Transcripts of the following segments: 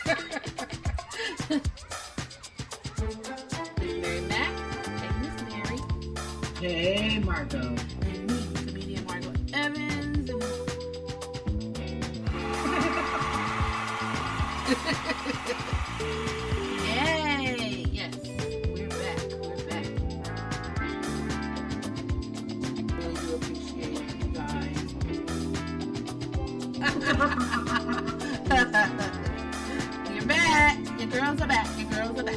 Mary Mac. Hey, Miss Mary. Hey, Margot. And me, comedian Margot Evans. Yay! Yes, we're back. We're back. Really do appreciate you guys. You're back. Your girls are back. Your girls are back.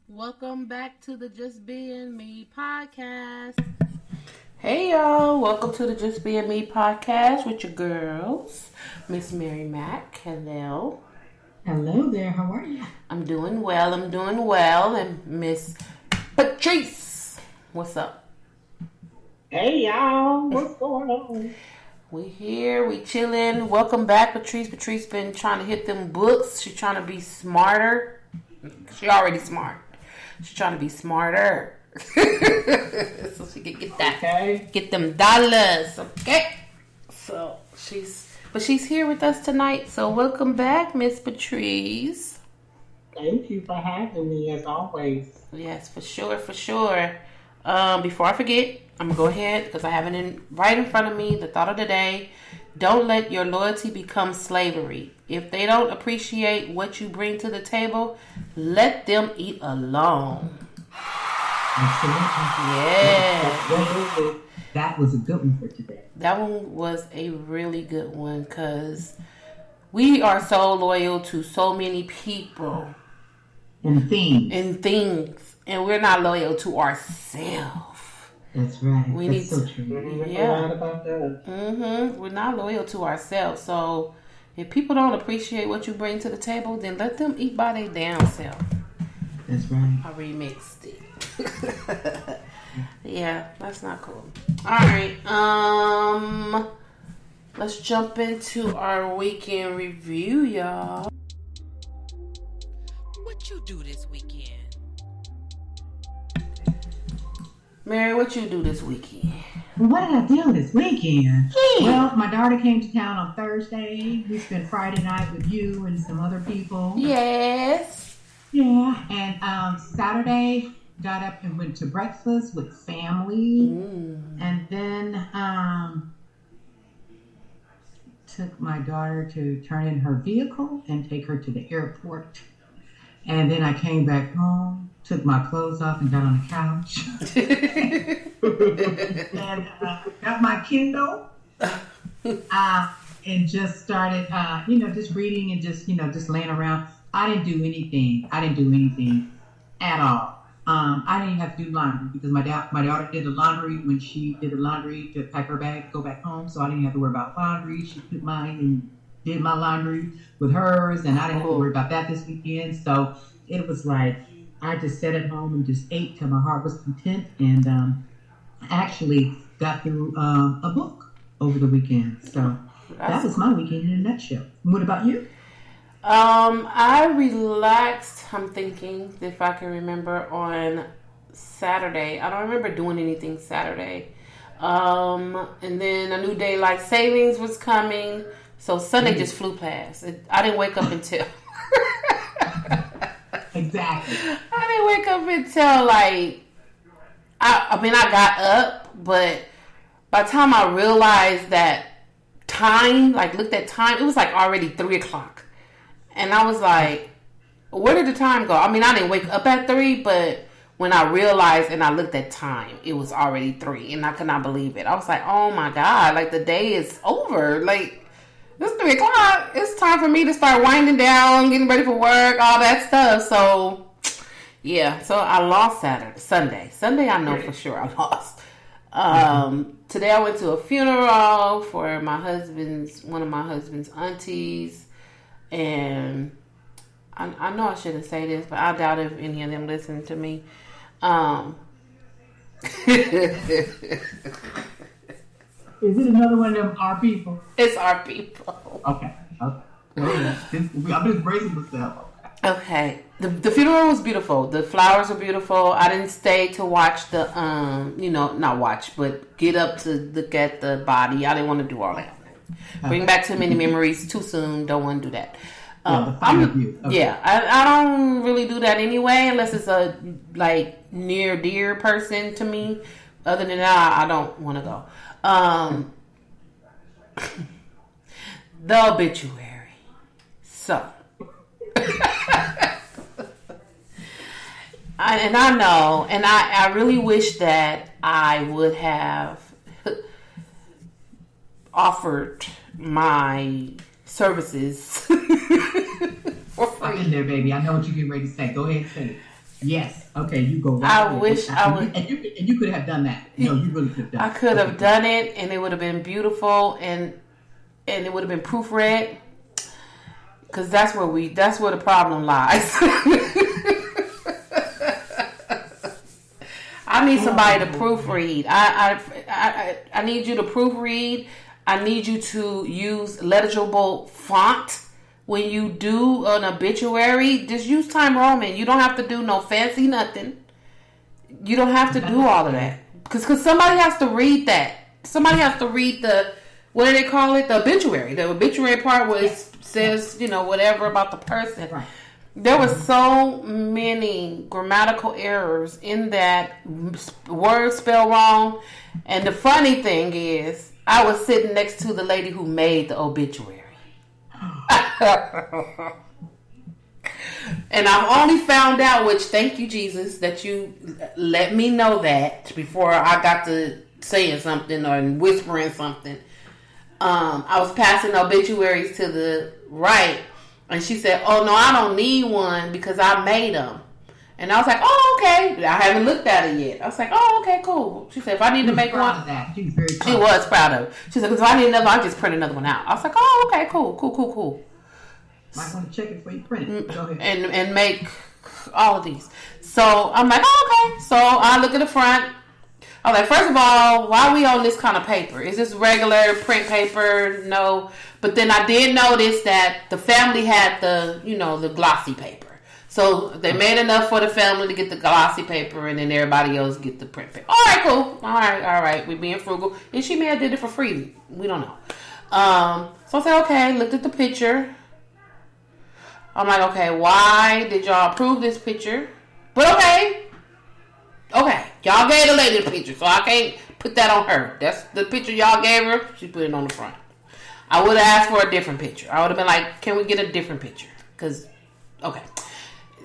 Welcome back to the Just Being Me podcast. Hey y'all, welcome to the Just Being Me podcast with your girls, Miss Mary Mac. Hello. Hello there. How are you? I'm doing well. And Miss Patrice, what's up? Hey, y'all. What's going on? We here, we chilling. Welcome back, Patrice. Patrice been trying to hit them books. She's trying to be smarter. She already smart. She's trying to be smarter. So she can get that. Okay. Get them dollars. Okay. So she's here with us tonight. So welcome back, Miss Patrice. Thank you for having me, as always. Yes, for sure. Before I forget, I'm going to go ahead because I have it right in front of me. The thought of the day. Don't let your loyalty become slavery. If they don't appreciate what you bring to the table, let them eat alone. Absolutely. Yeah. That was a good one for today. That one was a really good one because we are so loyal to so many people. And things. And we're not loyal to ourselves. That's right. That's so true. Yeah. About that. We're not loyal to ourselves. So if people don't appreciate what you bring to the table, then let them eat by their damn self. That's right. I remixed it. Yeah, that's not cool. Alright, let's jump into our weekend review, y'all. What you do this weekend? Mary, what you do this weekend? What did I do this weekend? Well, my daughter came to town on Thursday. We spent Friday night with you and some other people. Yes. Yeah, and Saturday got up and went to breakfast with family, and then took my daughter to turn in her vehicle and take her to the airport. And then I came back home, took my clothes off and got on the couch. And got my Kindle and just started, just reading and just laying around. I didn't do anything at all. I didn't even have to do laundry because my daughter did the laundry when she did the laundry to pack her bag, go back home. So I didn't have to worry about laundry. She put mine and did my laundry with hers, and I didn't have to worry about that this weekend. So it was like I just sat at home and just ate till my heart was content, and actually got through a book over the weekend. So that was my weekend in a nutshell. What about you? I relaxed, I'm thinking, if I can remember, on Saturday. I don't remember doing anything Saturday. And then a new daylight savings was coming. So Sunday just flew past. I didn't wake up until... Exactly. I didn't wake up until, I got up, but by the time I realized that time, looked at time, it was already 3 o'clock. And I was like, where did the time go? I didn't wake up at 3, but when I realized and I looked at time, it was already 3, and I could not believe it. I was like, oh my God, the day is over. It's 3 o'clock. It's time for me to start winding down, getting ready for work, all that stuff. So, yeah. So I lost Sunday. Sunday, I know for sure I lost. Today I went to a funeral for one of my husband's aunties. And I know I shouldn't say this, but I doubt if any of them listen to me. Is it another one of them our people? It's our people. Okay. I'm just bracing myself. Okay. The funeral was beautiful. The flowers were beautiful. I didn't stay to watch the not watch, but get up to look at the body. I didn't want to do all that. Bring back too many memories too soon. Don't want to do that. I don't really do that anyway, unless it's a near dear person to me. Other than that, I don't want to go. The obituary. So, I know, and I really wish that I would have offered my services for free. I'm in there, baby. I know what you're getting ready to say. Go ahead and say it. Yes. Okay, you go right I wish I would. And you could have done that. No, you really could have done it. I could have done it, and it would have been beautiful, and it would have been proofread. Because that's where the problem lies. I need somebody to proofread. I need you to proofread. I need you to use legible font when you do an obituary. Just use Time Roman. You don't have to do no fancy nothing. You don't have to do all of that. Because somebody has to read that. Somebody has to read the, what do they call it? The obituary. The obituary part where it says, whatever about the person. Right. There were so many grammatical errors in that, words spelled wrong. And the funny thing is, I was sitting next to the lady who made the obituary. And I only found out, which thank you, Jesus, that you let me know that before I got to saying something or whispering something. I was passing obituaries to the right, and she said, "Oh no, I don't need one because I made them." And I was like, "Oh, okay." I haven't looked at it yet. I was like, "Oh, okay, cool." She said, "If I need to make one," she was very proud. She was proud of it. She said, "Because if I need another, I'll just print another one out." I was like, "Oh, okay, cool." Might want to check it before you print it. Go ahead. And make all of these. So I'm like, "Oh, okay." So I look at the front. I was like, first of all, why are we on this kind of paper? Is this regular print paper? No. But then I did notice that the family had the glossy paper. So they made enough for the family to get the glossy paper, and then everybody else get the print paper. All right, cool. All right. We're being frugal. And she may have did it for free. We don't know. So I said, okay, looked at the picture. I'm like, okay, why did y'all approve this picture? But okay, y'all gave the lady the picture, so I can't put that on her. That's the picture y'all gave her. She put it on the front. I would have asked for a different picture. I would have been like, can we get a different picture? Okay.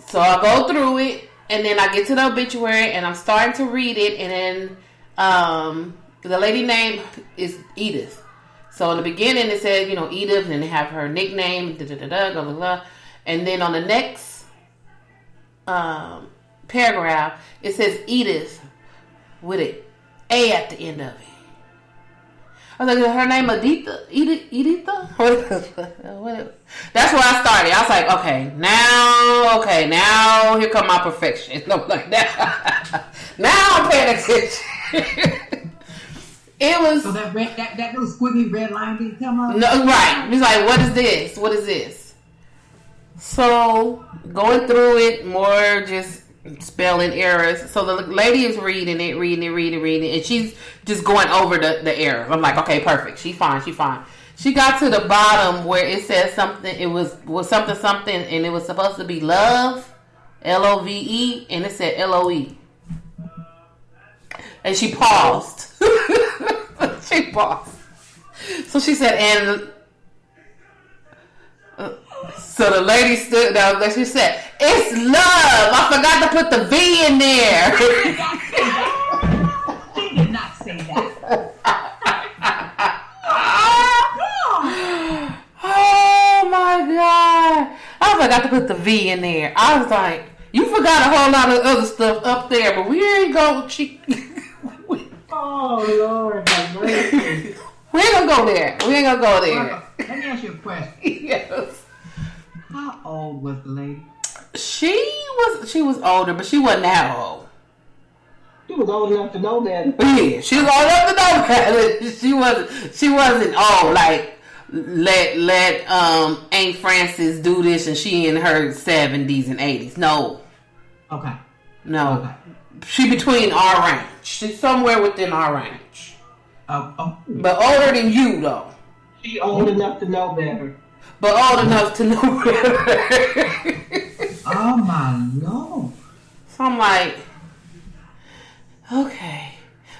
So I go through it, and then I get to the obituary, and I'm starting to read it, and then the lady name is Edith. So in the beginning, it said, Edith, and then they have her nickname, blah, blah, blah. And then on the next paragraph, it says Edith with an A at the end of it. I was like, her name Editha? Editha? That's where I started. I was like, okay, now here come my perfection. I'm like, now I'm paying attention. It was... So that little squiggly red line didn't come up? No, right. He's like, what is this? So, going through it, more just spelling errors. So the lady is reading it, and she's just going over the errors. I'm like, okay, perfect. She's fine. She got to the bottom where it says something. It was something, and it was supposed to be love, LOVE, and it said LOE. And she paused. So she said, and so the lady stood down and she said, "It's love. I forgot to put the V in there." She did not say that. Oh my God. I forgot to put the V in there. I was like, you forgot a whole lot of other stuff up there, but we ain't going Oh, Lord, have mercy. We ain't gonna go there. Let me ask you a question. Yes. How old was the lady? She was older, but she wasn't that old. She was old enough to know better. Yeah, she was old enough to know better. She wasn't old. Like, let Aunt Frances do this and she in her 70s and 80s. No. Okay. No. Okay. She between our range. She's somewhere within our range. Oh. But older than you, though. She old enough to know better. But old enough to know better. Oh, my Lord. So I'm like, okay.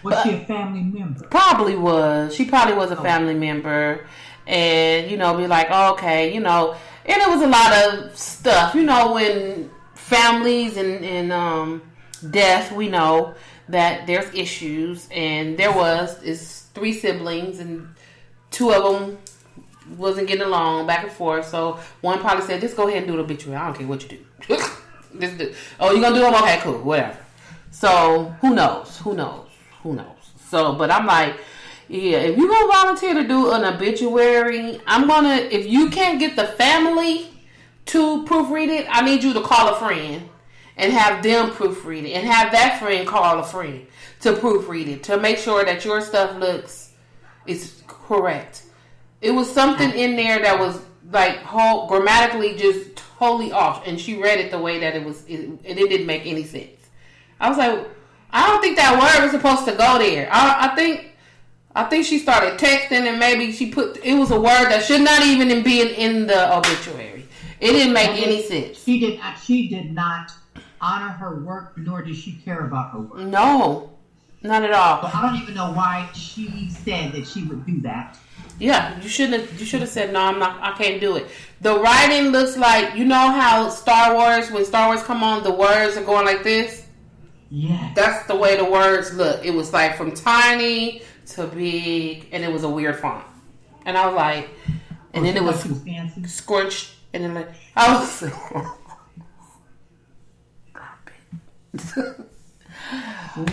Was she a family member? Probably was. She probably was a family member. And, be like, oh, okay, and it was a lot of stuff. When families and death, we know that there's issues. And it's 3 siblings and 2 of them wasn't getting along back and forth. So one probably said, just go ahead and do the obituary. I don't care what you do. Just do. Oh, you gonna do them? Okay, cool, whatever. So who knows? So, but I'm like, yeah, if you're gonna volunteer to do an obituary, if you can't get the family to proofread it, I need you to call a friend and have them proofread it, and have that friend call a friend to proofread it to make sure that your stuff is correct. It was something in there that was like grammatically just totally off, and she read it the way that it was, and it didn't make any sense. I was like, I don't think that word was supposed to go there. I think she started texting, and maybe it was a word that should not even be in the obituary. It didn't make any sense. She did not honor her work, nor did she care about her work. No, not at all. So I don't even know why she said that she would do that. Yeah, you should have said, no, I can't do it. The writing looks like, how when Star Wars come on, the words are going like this? Yeah. That's the way the words look. It was like from tiny to big, and it was a weird font. And I was like, and then it was scorched, and then like, I was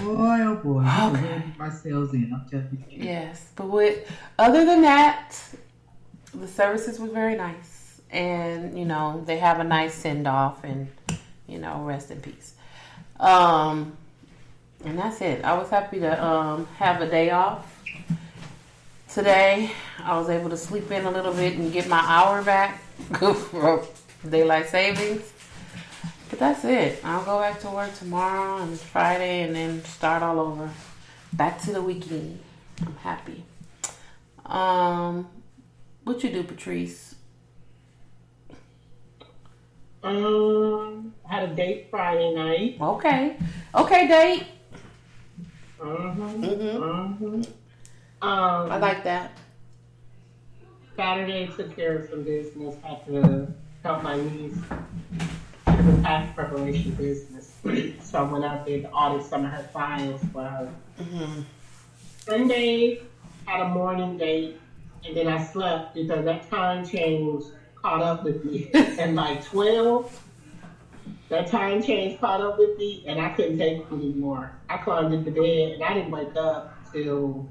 boy, oh boy. Okay. Ourselves in, I'm telling you. Yes, but other than that, the services were very nice, and they have a nice send off, and rest in peace. And that's it. I was happy to have a day off today. I was able to sleep in a little bit and get my hour back for daylight savings. But that's it. I'll go back to work tomorrow and Friday, and then start all over. Back to the weekend. I'm happy. What you do, Patrice? Had a date Friday night. Okay, date. I like that. Saturday took care of some business. Had to help my niece with the tax preparation business. So I went out there to audit some of her files for her. Sunday had a morning date, and then I slept because that time change caught up with me. And like 12, that time change caught up with me, and I couldn't take it anymore. I climbed into bed, and I didn't wake up till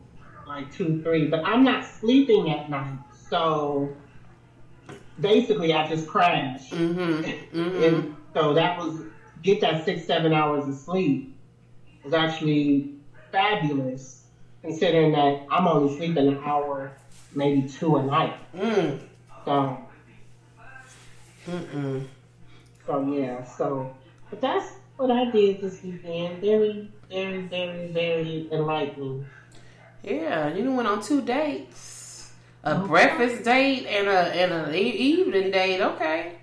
like 2, 3. But I'm not sleeping at night, so basically I just crashed. And so get that 6-7 hours of sleep was actually fabulous, considering that I'm only sleeping an hour, maybe 2 a night. So but that's what I did this weekend. Very, very, very, very enlightening. Yeah, you went on 2 dates. A breakfast date and an evening date. Okay.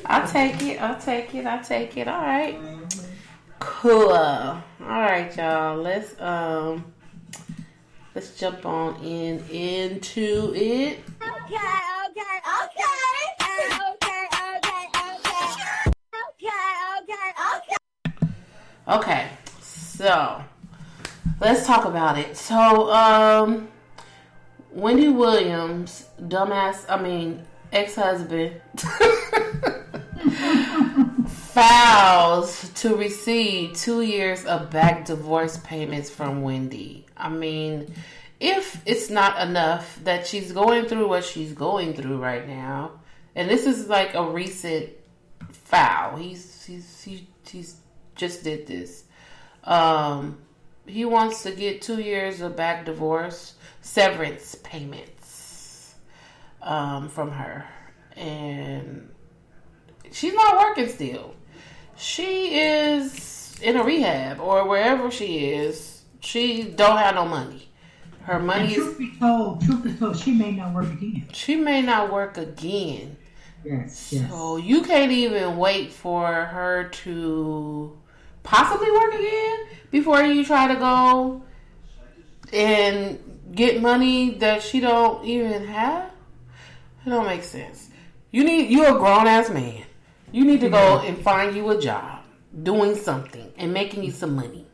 I'll take it. All right. Cool. All right, y'all. Let's jump on into it. Okay. So let's talk about it. So, Wendy Williams, ex-husband, files to receive 2 years of back divorce payments from Wendy. If it's not enough that she's going through what she's going through right now, and this is like a recent file. He's just did this. he wants to get 2 years of back divorce severance payments from her, and she's not working still. She is in a rehab or wherever she is. She don't have no money. Her money truth be told, she may not work again. She may not work again. Yes. So you can't even wait for her to possibly work again before you try to go and get money that she don't even have. It don't make sense. You're a grown ass man. You need to go and find you a job, doing something and making you some money.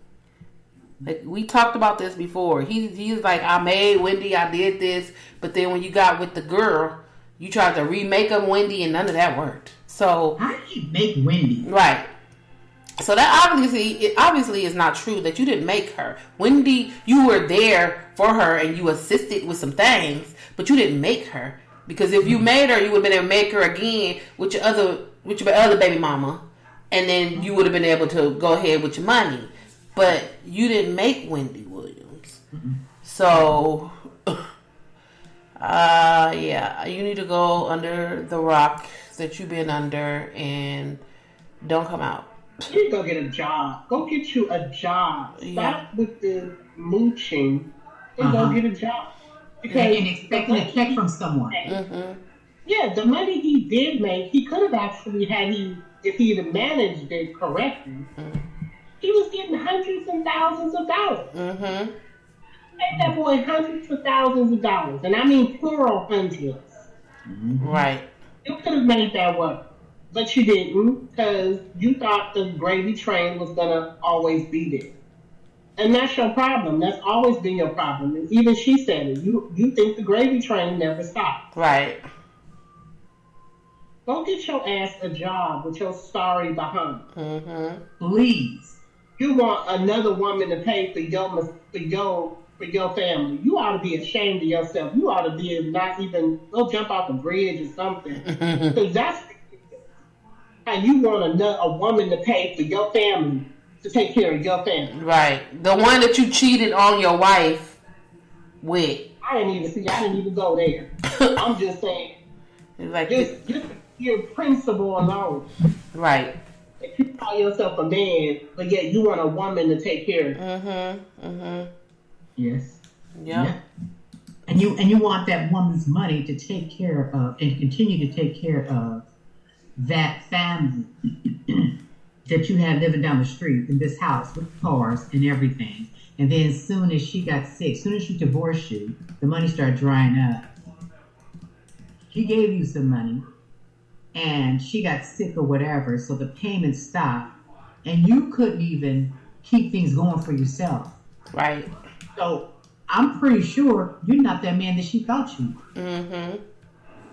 Like we talked about this before. He's like, I made Wendy, I did this, but then when you got with the girl, you tried to remake him Wendy, and none of that worked. So how did you make Wendy? Right. So that obviously is not true that you didn't make her. Wendy, you were there for her and you assisted with some things, but you didn't make her. Because if you made her, you would have been able to make her again with your other baby mama, and then you would have been able to go ahead with your money. But you didn't make Wendy Williams. Mm-hmm. So, yeah, you need to go under the rock that you've been under and don't come out. You need to go get a job. Go get you a job. Stop with the mooching and go get a job. Because and expecting a check from someone. Mm-hmm. Yeah, the money he did make, he could have actually if he'd have managed it correctly. Mm-hmm. He was getting hundreds and thousands of dollars. Mm-hmm. Make that boy hundreds of thousands of dollars. And I mean plural hundreds. Mm-hmm. Right. You could have made that work. But you didn't, because you thought the gravy train was going to always be there. And that's your problem. That's always been your problem. And even she said it. You think the gravy train never stopped. Right. Go get your ass a job with your sorry behind. Mm-hmm. Please. You want another woman to pay for your family. You ought to be ashamed of yourself. You ought to be not even go jump off a bridge or something. Because that's how you want a woman to pay for your family, to take care of your family. Right. The one that you cheated on your wife with. I didn't even go there. I'm just saying. Like just your principle alone. Right. If you call yourself a man, but yet you want a woman to take care of you. Mm-hmm. Mm-hmm. Yes. Yeah. And you want that woman's money to take care of and continue to take care of that family that you had living down the street in this house with cars and everything. And then as soon as she got sick, as soon as she divorced you, the money started drying up. She gave you some money and she got sick or whatever, so the payments stopped and you couldn't even keep things going for yourself. Right. So I'm pretty sure you're not that man that she thought you were. Mm-hmm.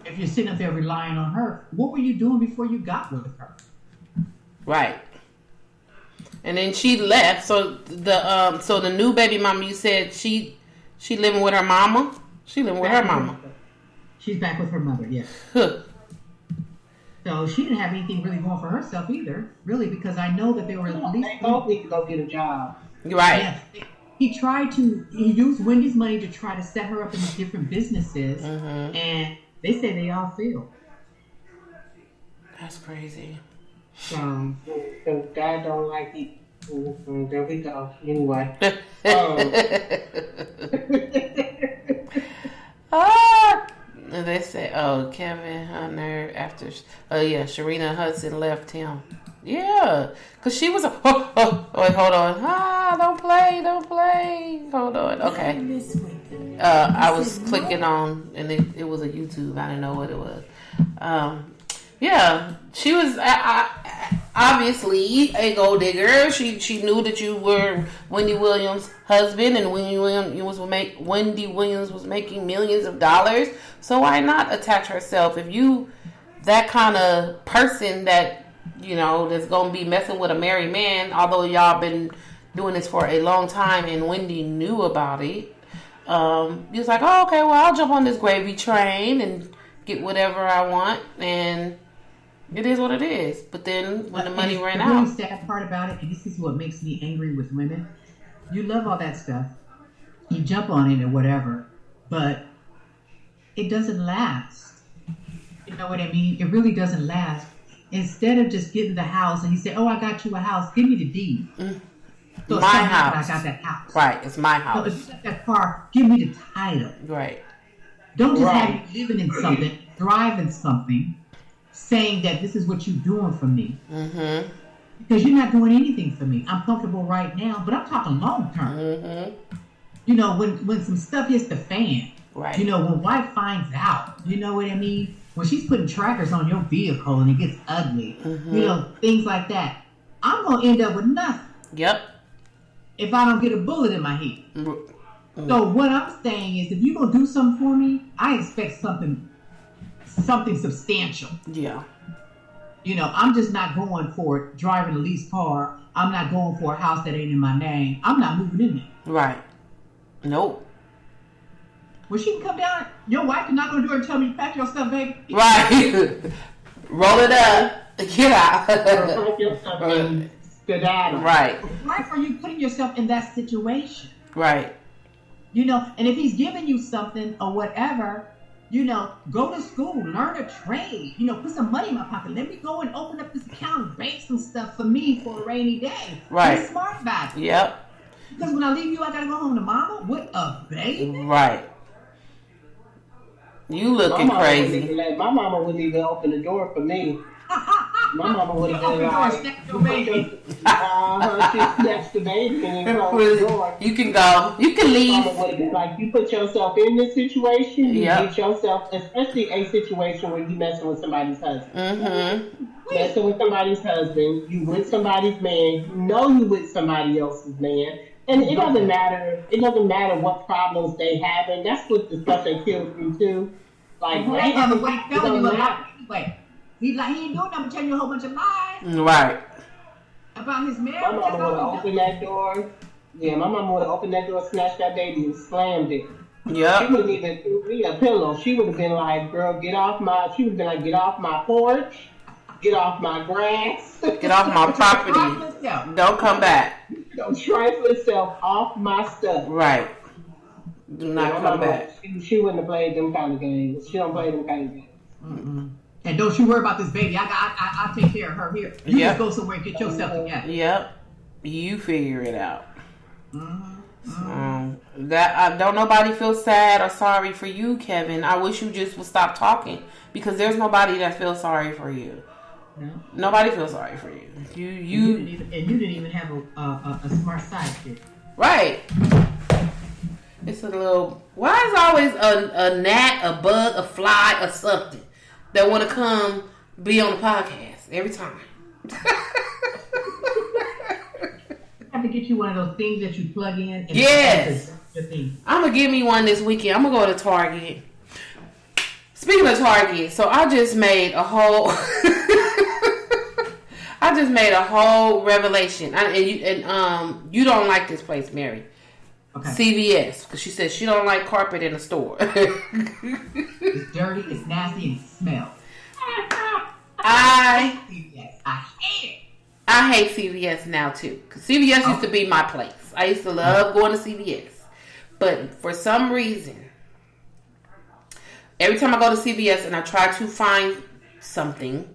If you're sitting up there relying on her, what were you doing before you got with her? Right. And then she left. So the new baby mama, you said she living with her mama? She living with her mama. She's back with her mother, yes. So she didn't have anything really going for herself either, really, because I know that they were at least... They both need to go get a job. Right. Yeah. He used Wendy's money to try to set her up in these different businesses, mm-hmm. and they say they all failed. That's crazy. So God don't like it. There we go. Anyway. And they say, Kevin Hunter after, Sharina Hudson left him. Yeah, because she was wait, hold on. Don't play. Hold on. Okay. I was clicking on, and it was a YouTube. I didn't know what it was. Yeah, she was obviously a gold digger. She knew that you were Wendy Williams' husband, and Wendy Williams was making millions of dollars. So why not attach herself? If you that kind of person that that's gonna be messing with a married man, although y'all been doing this for a long time, and Wendy knew about it. He was like, oh, okay, well, I'll jump on this gravy train and get whatever I want, and it is what it is. But then when the money ran out... The really sad part about it, and this is what makes me angry with women, You love all that stuff. You jump on it or whatever, but it doesn't last. You know what I mean? It really doesn't last. Instead of just getting the house and you say, "Oh, I got you a house. Give me the deed." So My house. I got that house. Right. It's my So house. if you got that car, give me the title. Right. Don't just Right. have you living in something, driving something, saying that this is what you're doing for me. Mm-hmm. Because you're not doing anything for me. I'm comfortable right now, but I'm talking long term. Mm-hmm. You know, when some stuff hits the fan, Right. you know, when wife finds out, you know what I mean? When she's putting trackers on your vehicle and it gets ugly, Mm-hmm. you know, things like that. I'm going to end up with nothing Yep. if I don't get a bullet in my head. Mm-hmm. So what I'm saying is, if you're going to do something for me, I expect something substantial. Yeah. You know, I'm just not going for driving a leased car. I'm not going for a house that ain't in my name. I'm not moving in there. Right. Nope. Well, she can come down. Your wife is not going to do it and tell me, pack your stuff, baby. Right. Roll it up. Get out. Pack your stuff and skedaddle. Right. Why are you putting yourself in that situation? Right. You know, and if he's giving you something or whatever, you know, go to school, learn a trade, you know, put some money in my pocket. Let me go and open up this account and bake some stuff for me for a rainy day. Right. Be smart about it. Yep. Because when I leave you, I got to go home to mama with a baby. Right. You looking crazy. My mama wouldn't even open the door for me. My mama would have been Open the door, like, snatch your baby. she snatched the baby and then closed the door. You can go. You can leave. Mama would have been like, you put yourself in this situation, you Yep. get yourself, especially a situation where you messing with somebody's husband. Mm-hmm. Messing with somebody's husband, you with somebody's man, you know you with somebody else's man. And it doesn't matter. It doesn't matter what problems they have, and that's what the stuff that kills me too. Like, Well, they have a way it telling you don't a matter. lot anyway. He ain't doing nothing but telling you a whole bunch of lies Right. about his marriage. My mama would have opened that door. Yeah, my mama would have opened that door, snatched that baby, and slammed it. She Yep. wouldn't even give me a pillow. She would have been like, "Girl, get off my." She would have been like, "Get off my porch, get off my grass, Get off my property. Don't come back. don't trifle yourself off my stuff." Right. Do not Yeah, my come mama, back. She wouldn't have played them kind of games. She don't play them kind of games. Mm-mm. And don't you worry about this baby. I take care of her here. You Yeah. just go somewhere and get yourself together. Yep. You figure it out. Mm-hmm. That don't nobody feel sad or sorry for you, Kevin. I wish you just would stop talking because there's nobody that feels sorry for you. No. Nobody feels sorry for you. You didn't even have a smart sidekick. Right. It's a little. Why is always a gnat, a bug, a fly, or something that want to come be on the podcast every time? I have to get you one of those things that you plug in. And Yes. the thing. I'm gonna give me one this weekend. I'm gonna go to Target. Speaking of Target, so I just made a whole. I just made a whole revelation, you don't like this place, Mary. Okay. CVS, because she says she don't like carpet in the store. It's dirty, it's nasty, and it smells. I Yes, I hate it. I hate CVS now too, because CVS used to be my place. I used to love going to CVS, but for some reason, every time I go to CVS and I try to find something,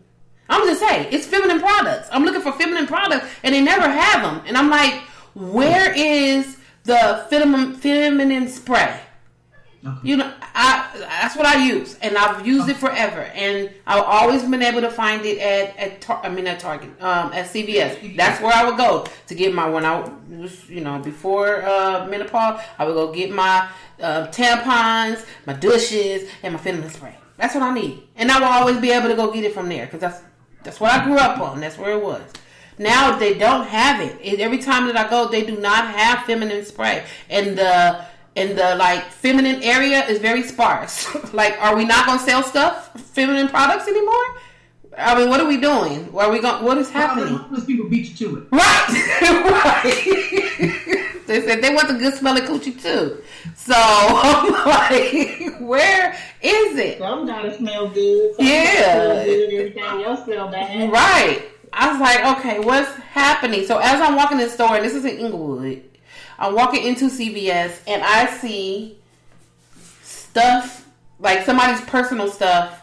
I'm just say it's feminine products. I'm looking for feminine products, and they never have them. And I'm like, where is the feminine spray? Okay. You know, that's what I use, and I've used it forever, and I've always been able to find it at Target, at CVS. That's where I would go to get my, when I was, before menopause, I would go get my tampons, my douches, and my feminine spray. That's what I need, and I will always be able to go get it from there because that's what I grew up on. That's where it was. Now they don't have it. Every time that I go, they do not have feminine spray, and the like feminine area is very sparse. Like, are we not going to sell stuff, feminine products anymore? I mean, what are we doing? Where are we going? What is happening? Homeless people beat you to it. Right, right. They said they want the good smelling coochie too. So I'm like, where is it? Some gotta smell good. Some Yeah. gotta smell good. Everything else smell bad. Right. I was like, okay, what's happening? So as I'm walking in the store, and this is in Inglewood, I'm walking into CVS and I see stuff, like somebody's personal stuff,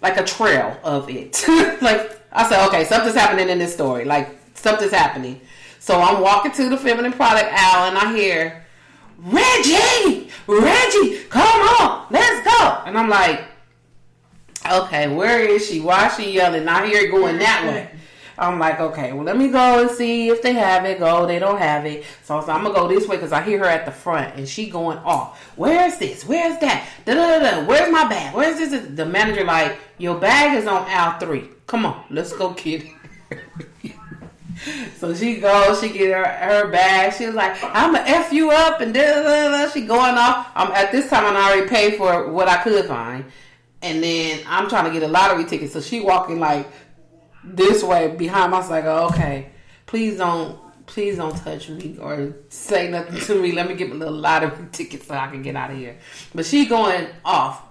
like a trail of it. Like, I said, okay, something's happening in this story. Like, something's happening. So I'm walking to the feminine product aisle and I hear, Reggie, come on, let's go. And I'm like, okay, where is she? Why is she yelling? I hear it going that way. I'm like, okay, well, let me go and see if they have it. Go, they don't have it. So I'm going to go this way because I hear her at the front and she going off. Where's this? Where's that? Da-da-da-da. Where's my bag? Where's this? The manager like, your bag is on aisle 3. Come on, let's go get it. So she goes, she get her bag. She was like, I'm going to F you up and da-da-da-da. She going off. At this time, I already paid for what I could find. And then I'm trying to get a lottery ticket. So she walking like this way behind me. I was like, oh, okay, please don't touch me or say nothing to me. Let me get my little lottery ticket so I can get out of here. But she going off.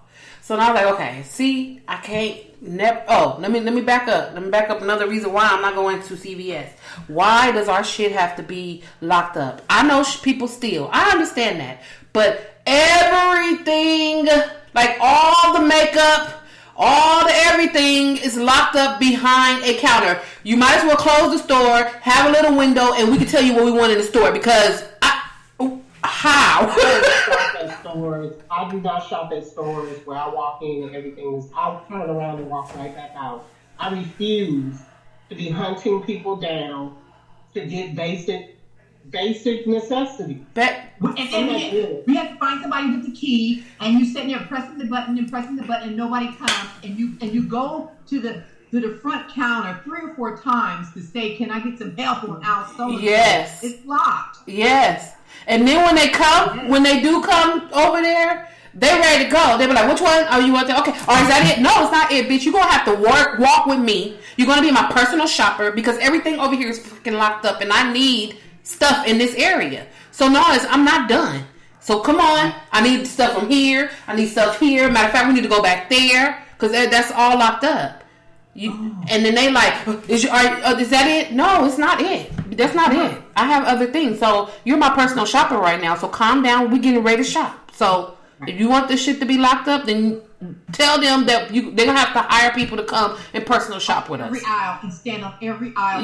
So now I was like, okay, see, I can't never. Oh, let me back up. Let me back up. Another reason why I'm not going to CVS. Why does our shit have to be locked up? I know people steal. I understand that, but everything, like all the makeup, all the everything is locked up behind a counter. You might as well close the store, have a little window, and we can tell you what we want in the store because how? I do not shop at stores where I walk in and everything is. I'll turn around and walk right back out. I refuse to be hunting people down to get basic necessities. We have to find somebody with the key, and you sitting there pressing the button, and nobody comes, and you go to the front counter 3 or 4 times to say, "Can I get some help on aisle?" Yes, it's locked. Yes, and then when they do come over there, they ready to go. They be like, "Which one? Oh, you want that? Okay. Oh, is that it? No, it's not it, bitch. You're gonna have to walk with me. You're gonna be my personal shopper because everything over here is fucking locked up, and I need stuff in this area. So no, I'm not done. So come on, I need stuff from here. I need stuff here. Matter of fact, we need to go back there because that's all locked up. And then they like, is that it? No, it's not it. That's not it. I have other things. So you're my personal shopper right now. So calm down. We're getting ready to shop. So if you want this shit to be locked up, then tell them that they're gonna have to hire people to come and personal shop with us. Every aisle and stand on every aisle.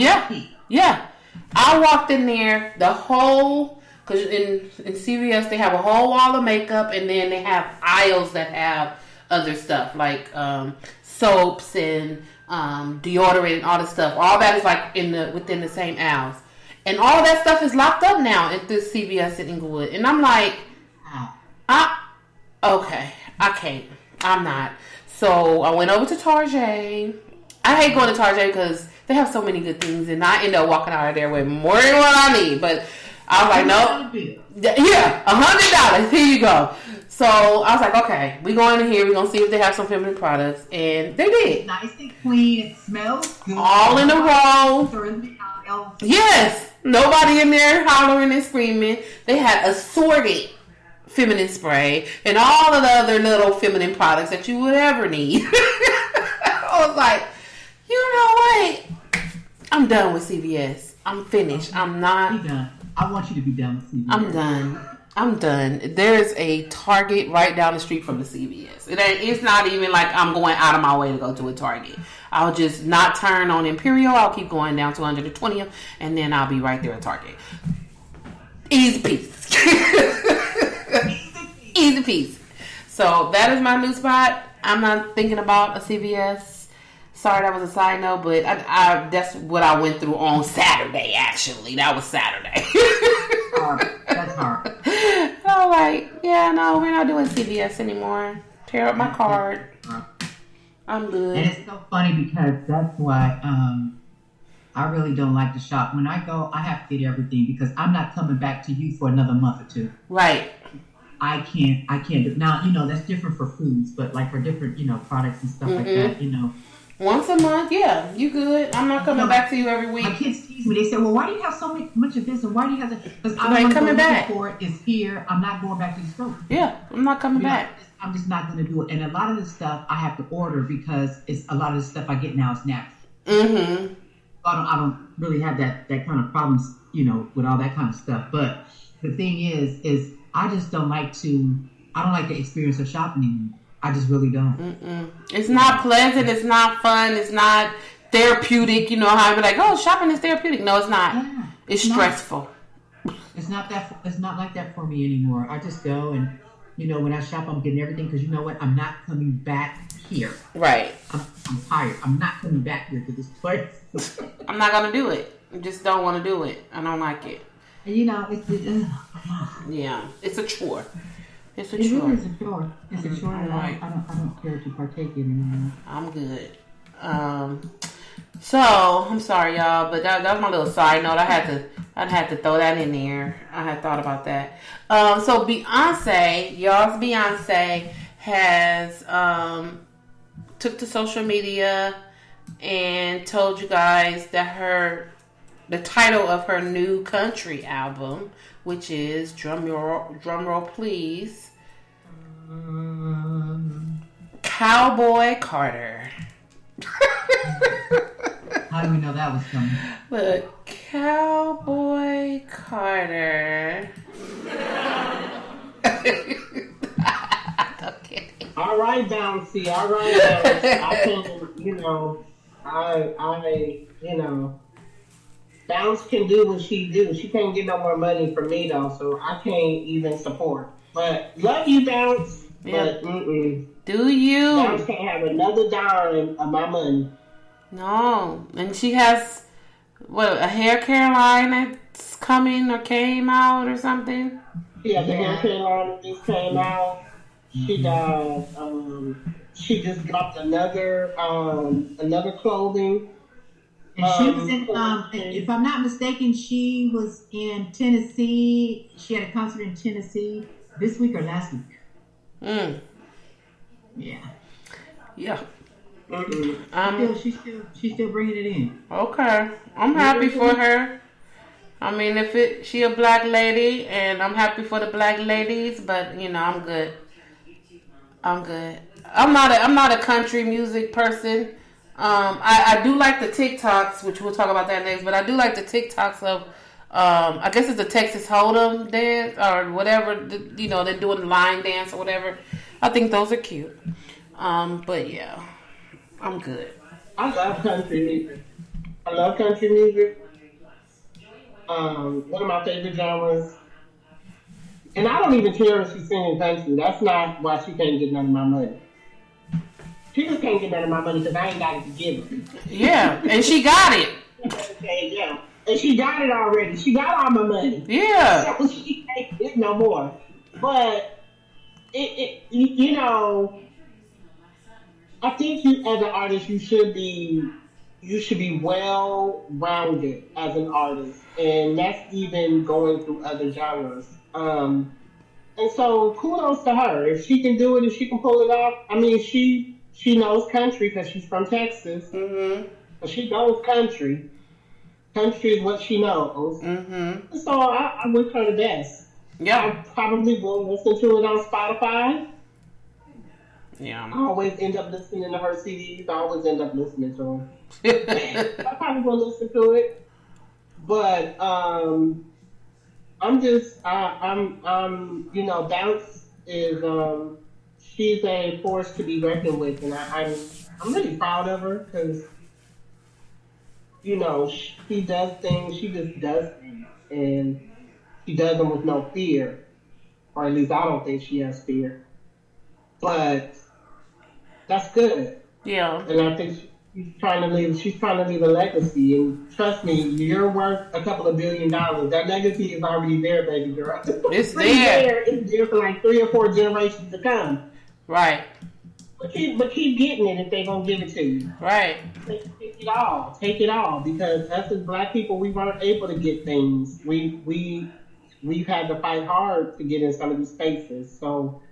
Yeah. I walked in there because in CVS they have a whole wall of makeup and then they have aisles that have other stuff like soaps and deodorant and all this stuff. All that is like within the same aisles, and all that stuff is locked up now at this CVS in Inglewood. And I'm like, okay, I can't. I'm not. So I went over to Target. I hate going to Target because they have so many good things, and I end up walking out of there with more than what I need. But I was like, no. Yeah, $100. Here you go. So I was like, okay, we going in here. We're going to see if they have some feminine products. And they did. It's nice and clean. It smells good. All in a row. Yes. Nobody in there hollering and screaming. They had assorted feminine spray and all of the other little feminine products that you would ever need. I was like, you know what? I'm done with CVS. I'm finished. I'm not. Be done. I want you to be done with CVS. I'm done. There's a Target right down the street from the CVS. It's not even like I'm going out of my way to go to a Target. I'll just not turn on Imperial. I'll keep going down to 120th, and then I'll be right there at Target. Easy peasy. Easy peasy. So that is my new spot. I'm not thinking about a CVS. Sorry, that was a side note, but I that's what I went through on Saturday, actually. That was Saturday. That's hard. I'm like, yeah, no, we're not doing CVS anymore. Tear up my card. I'm good. And it's so funny because that's why I really don't like to shop. When I go, I have to get everything because I'm not coming back to you for another month or 2. Right. I can't do. Now, that's different for foods, but like for different, products and stuff like that, Once a month, yeah, you good. I'm not coming back to you every week. My kids tease me. They say, well, why do you have so much of this and why do you have that? Because I ain't coming back. For it. It's here. I'm not going back to the store. Yeah, I'm not coming back. I'm just not going to do it. And a lot of the stuff I have to order because a lot of the stuff I get now is natural. Mm-hmm. I don't really have that kind of problems, with all that kind of stuff. But the thing is I just don't like to. I don't like the experience of shopping anymore. I just really don't. It's not pleasant. It's not fun. It's not therapeutic. You know how I be like, oh, shopping is therapeutic. No, it's not. Yeah, it's stressful. It's not that. It's not like that for me anymore. I just go and, when I shop, I'm getting everything because you know what? I'm not coming back here. Right. I'm tired. I'm not coming back here to this place. I'm not gonna do it. I just don't want to do it. I don't like it. And yeah, it's a chore. It's a chore. It chore. Really is a chore. It's a chore, and I don't care to partake in it anymore. I'm good. So I'm sorry, y'all, but that was my little side note. I had to throw that in there. I had thought about that. So Beyonce, y'all's Beyonce has took to social media and told you guys that the title of her new country album, which is drum roll please, Cowboy Carter. How do we know that was coming? Look, Cowboy Carter. Okay. All right, Bouncy. All right, Bouncy. I can, Bounce can do what she do. She can't get no more money from me though, so I can't even support. But love you, Bounce. Yeah. But Do you? Bounce can't have another dime of my money. No, and she has a hair care line that's coming or came out or something. Yeah, the hair care line just came out. She got she just dropped another clothing. And she was in, if I'm not mistaken, she was in Tennessee. She had a concert in Tennessee this week or last week. Yeah. Yeah. She's still bringing it in. Okay, I'm happy for her. I mean, she a black lady, and I'm happy for the black ladies. But I'm good. I'm not a country music person. I do like the TikToks, which we'll talk about that next. But I do like the TikToks of, I guess it's the Texas Hold'em dance or whatever. They're doing the line dance or whatever. I think those are cute. But yeah, I'm good. I love country music. One of my favorite genres. And I don't even care if she's singing country. That's not why she can't get none of my money. She just can't get none of my money because I ain't got it to give her. Yeah, and she got it. Yeah, and she got it already. She got all my money. Yeah. So she can't get no more. But, I think you, as an artist, you should be well-rounded as an artist. And that's even going through other genres. And so kudos to her. If she can do it, if she can pull it off. I mean, she knows country because she's from Texas. Mm-hmm. So she knows country. Country is what she knows. Mm-hmm. So I wish her the best. Yeah. I probably will listen to it on Spotify. Yeah. I always end up listening to her CDs. I always end up listening to them. I probably will listen to it. But Bounce is she's a force to be reckoned with, and I'm really proud of her because she does things. She just does things, and she does them with no fear, or at least I don't think she has fear. But that's good. Yeah. And I think she's trying to leave a legacy. And trust me, you're worth a couple of $1 billion. That legacy is already there, baby girl. It's there. It's there for like 3 or 4 generations to come. Right. But keep getting it if they're gonna give it to you. Right. Take it all. Take it all. Because us as black people, we weren't able to get things. We've had to fight hard to get in some of these spaces. So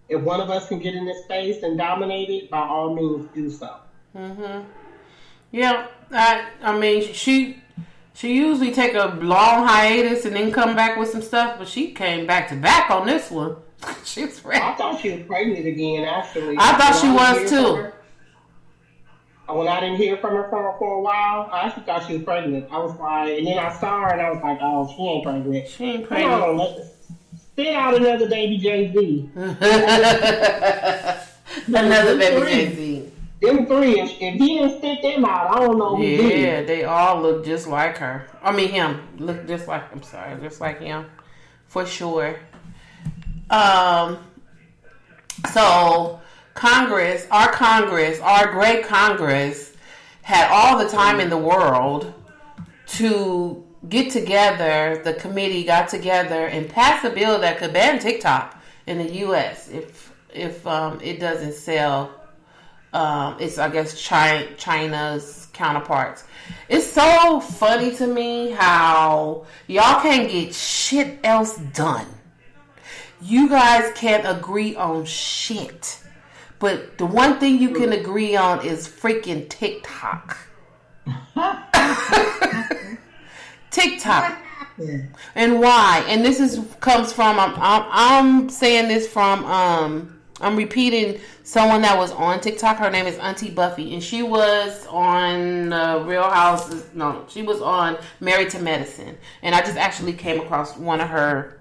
if one of us can get in this space and dominate it, by all means do so. Mm-hmm. Yeah. I mean, she usually take a long hiatus and then come back with some stuff, but she came back to back on this one. She's ready. I thought she was pregnant again, actually. I thought she was too. when I didn't hear from her for a while, I actually thought she was pregnant. I was like, and then I saw her and I was like, oh, she ain't pregnant. She ain't Come pregnant. on, spit out another baby Jay-Z. Another baby Jay-Z. Them three, if he didn't spit them out, I don't know who did. Yeah, they all look just like her. I mean, him. Look just like, I'm sorry, just like him. For sure. So, our great Congress had all the time in the world to get together. The committee got together and pass a bill that could ban TikTok in the U.S. if it doesn't sell. It's, I guess, China's counterparts. It's so funny to me how y'all can't get shit else done. You guys can't agree on shit. But the one thing you can agree on is freaking TikTok. TikTok. And why? And this comes from, I'm saying this from, I'm repeating someone that was on TikTok. Her name is Auntie Buffy, and she was on Real Houses. No, she was on Married to Medicine, and I just actually came across one of her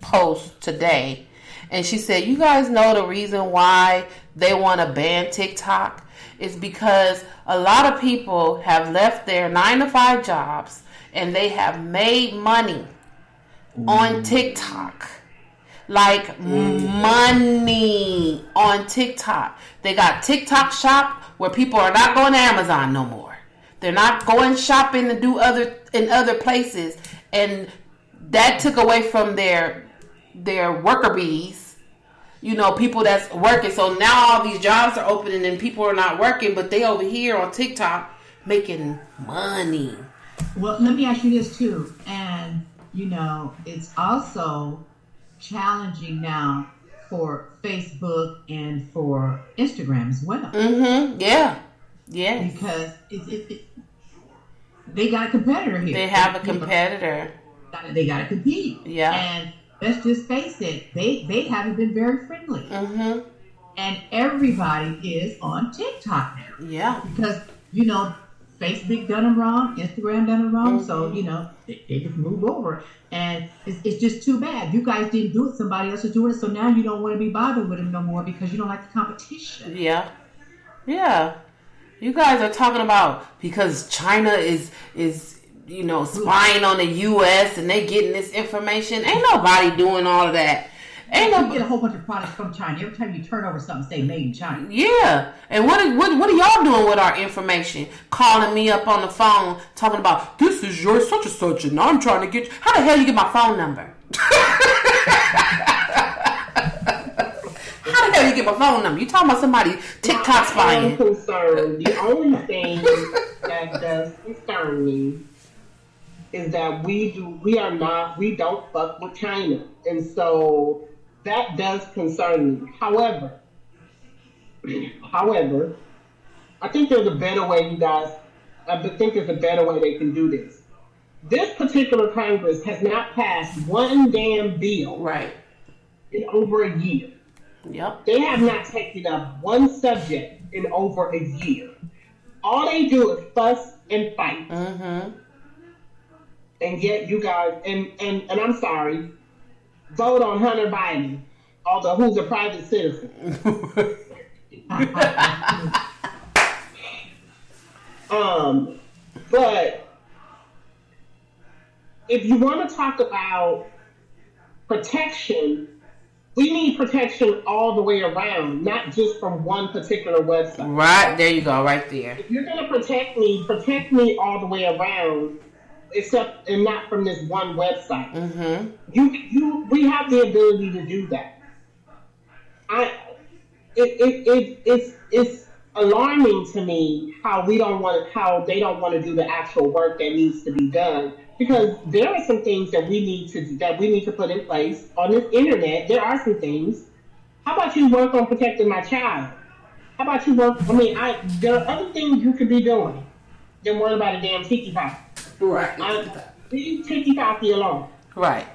posts today, and she said, "You guys know the reason why they want to ban TikTok is because a lot of people have left their 9-to-5 jobs and they have made money on TikTok." Like money on TikTok. They got TikTok Shop where people are not going to Amazon no more. They're not going shopping to do in other places, and that took away from their worker bees. You know, people that's working. So now all these jobs are opening and people are not working, but they over here on TikTok making money. Well, let me ask you this too, and you know, it's also challenging now for Facebook and for Instagram as well. Mm-hmm. Yeah. Yeah. Because they got a competitor here. They have a competitor. They got to compete. Yeah. And let's just face it, they haven't been very friendly. Mm-hmm. And everybody is on TikTok now. Yeah. Because, you know, Facebook done them wrong, Instagram done them wrong, so, you know, they just move over. And it's just too bad. You guys didn't do it, somebody else is doing it, so now you don't want to be bothered with them no more because you don't like the competition. Yeah. Yeah. You guys are talking about because China is you know, spying on the U.S. and they getting this information. Ain't nobody doing all of that. You get a whole bunch of products from China. Every time you turn over something, say made in China. Yeah. And what are y'all doing with our information? Calling me up on the phone, talking about, this is your such and such, and I'm trying to get you. How the hell you get my phone number? How the hell you get my phone number? You talking about somebody TikTok spying? I'm concerned. The only thing that does concern me is that we don't fuck with China. And so that does concern me. However, I think there's a better way, you guys. I think there's a better way they can do this. This particular Congress has not passed one damn bill Right. in over a year. Yep. They have not taken up one subject in over a year. All they do is fuss and fight. Mm-hmm. And yet you guys, and I'm sorry, vote on Hunter Biden, although who's a private citizen. But if you want to talk about protection, we need protection all the way around, not just from one particular website. Right, there you go, right there. If you're going to protect me all the way around, except and not from this one website. Mm-hmm. We have the ability to do that. It's alarming to me how they don't want to do the actual work that needs to be done, because there are some things that we need to put in place on this internet. There are some things. How about you work on protecting my child? How about you work? There are other things you could be doing than worrying about a damn TikTok. Right. Leave TikTok alone. Right.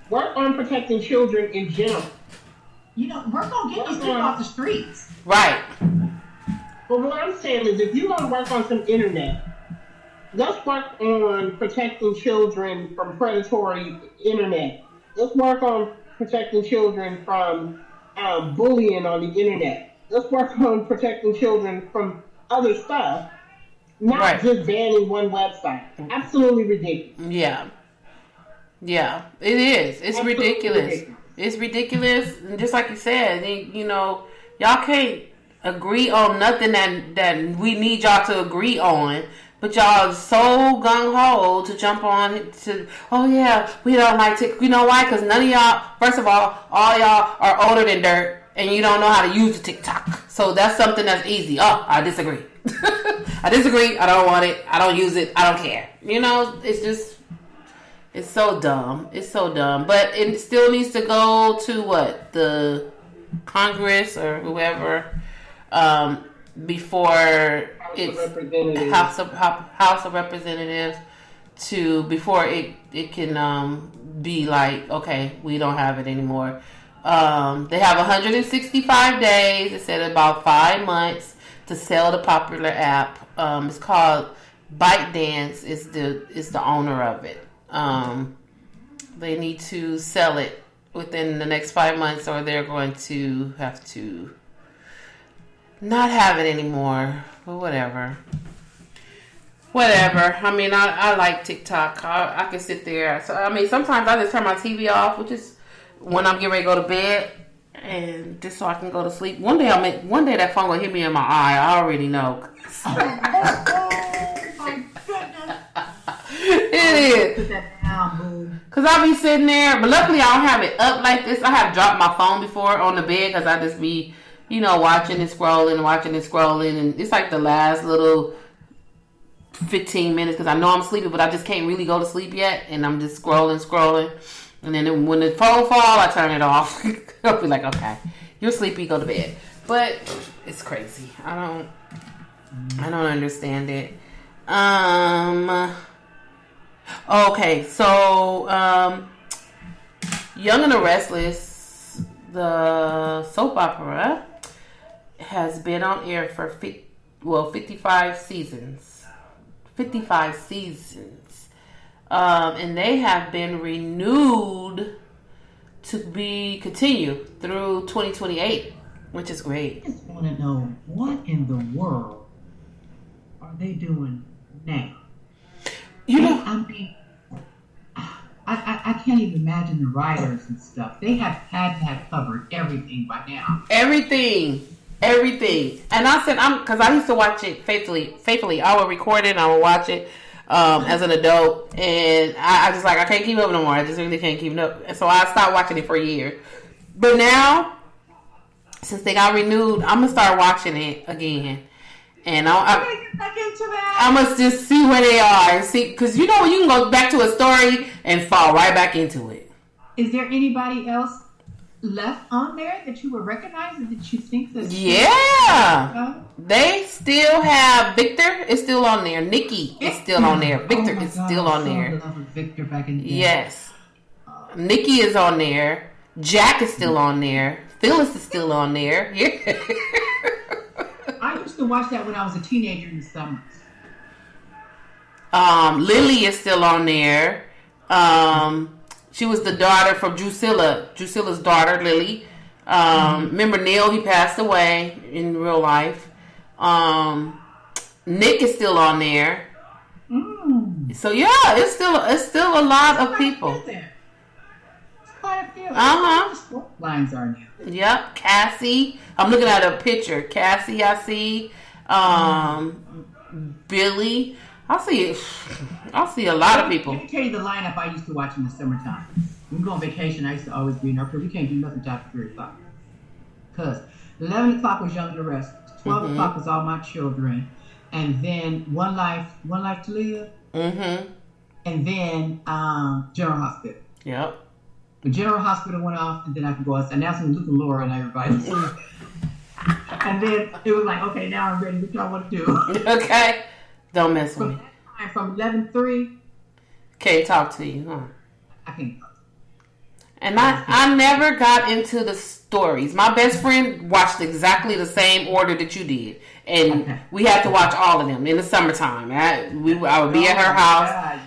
Work on protecting children in general. You know, work on getting these people off the streets. Right. But what I'm saying is, if you want to work on some internet, let's work on protecting children from predatory internet. Let's work on protecting children from bullying on the internet. Let's work on protecting children from other stuff, not just banning one website. Absolutely ridiculous. Yeah, it is. It's ridiculous. It's ridiculous. And just like you said, you know, y'all can't agree on nothing that we need y'all to agree on. But y'all so gung-ho to jump on to, oh yeah, we don't like TikTok. You know why? Because none of y'all, first of all y'all are older than dirt, and you don't know how to use the TikTok. So that's something that's easy. Oh, I disagree. I disagree. I don't want it. I don't use it. I don't care. You know, it's just, it's so dumb. It's so dumb. But it still needs to go to what? The Congress or whoever, before it's House of Representatives before it can be like, okay, we don't have it anymore. They have 165 days. It said about 5 months to sell the popular app. It's called ByteDance. Is the owner of it. They need to sell it within the next 5 months, or they're going to have to not have it anymore. But whatever. I mean, I like TikTok. I can sit there. So I mean, sometimes I just turn my TV off, which is when I'm getting ready to go to bed, and just so I can go to sleep. One day that phone will hit me in my eye. I already know. Oh my goodness! It is. Put that down, boo. Cause I'll be sitting there, but luckily I don't have it up like this. I have dropped my phone before on the bed because I just be, you know, watching and scrolling, and it's like the last little 15 minutes because I know I'm sleepy, but I just can't really go to sleep yet, and I'm just scrolling, and then when the phone fall, I turn it off. I'll be like, okay, you're sleepy, go to bed. But it's crazy. I don't understand it. Okay, so Young and the Restless, the soap opera, has been on air for 55 seasons. 55 seasons. And they have been renewed to continue through 2028, which is great. I just want to know, what in the world are they doing now? You know, I mean, I can't even imagine the writers and stuff. They had to have covered everything by now. Everything. And I said, because I used to watch it faithfully. I would record it and I would watch it as an adult. And I just I can't keep up no more. I just really can't keep up. And so I stopped watching it for a year. But now, since they got renewed, I'm going to start watching it again. And I'm gonna get back into that. I must just see where they are and see, because you know you can go back to a story and fall right back into it. Is there anybody else left on there that you would recognize and that you think that? Yeah, they still have Victor is still on there. Nikki is still on there. Victor is still on there. I love Victor back in the day. Yes, Nikki is on there. Jack is still on there. Phyllis is still on there. Yeah. I used to watch that when I was a teenager in the summers. Lily is still on there. She was the daughter from Drusilla's daughter, Lily. Remember Neil? He passed away in real life. Nick is still on there. So yeah, it's still a lot of people. Quite a few. Lines are now. Yep, Cassie. I'm looking at a picture. Cassie, I see. Billy. I see a lot of people. Let me tell you the lineup I used to watch in the summertime. When we go on vacation, I used to always be in there because we can't do nothing till after 3 o'clock. Because 11 o'clock was Young and the Rest. 12 o'clock was All My Children. And then One Life to Live. And then General Hospital. Yep. The General Hospital went off, and then I could go outside. And that's when Luke and Laura and everybody. And then it was like, okay, now I'm ready. What y'all want to do? Okay. Don't mess with me. From 11:03. Can't talk to you, huh? I can't talk. And I never got into the stories. My best friend watched exactly the same order that you did. And we had to watch all of them in the summertime. I would be at her house,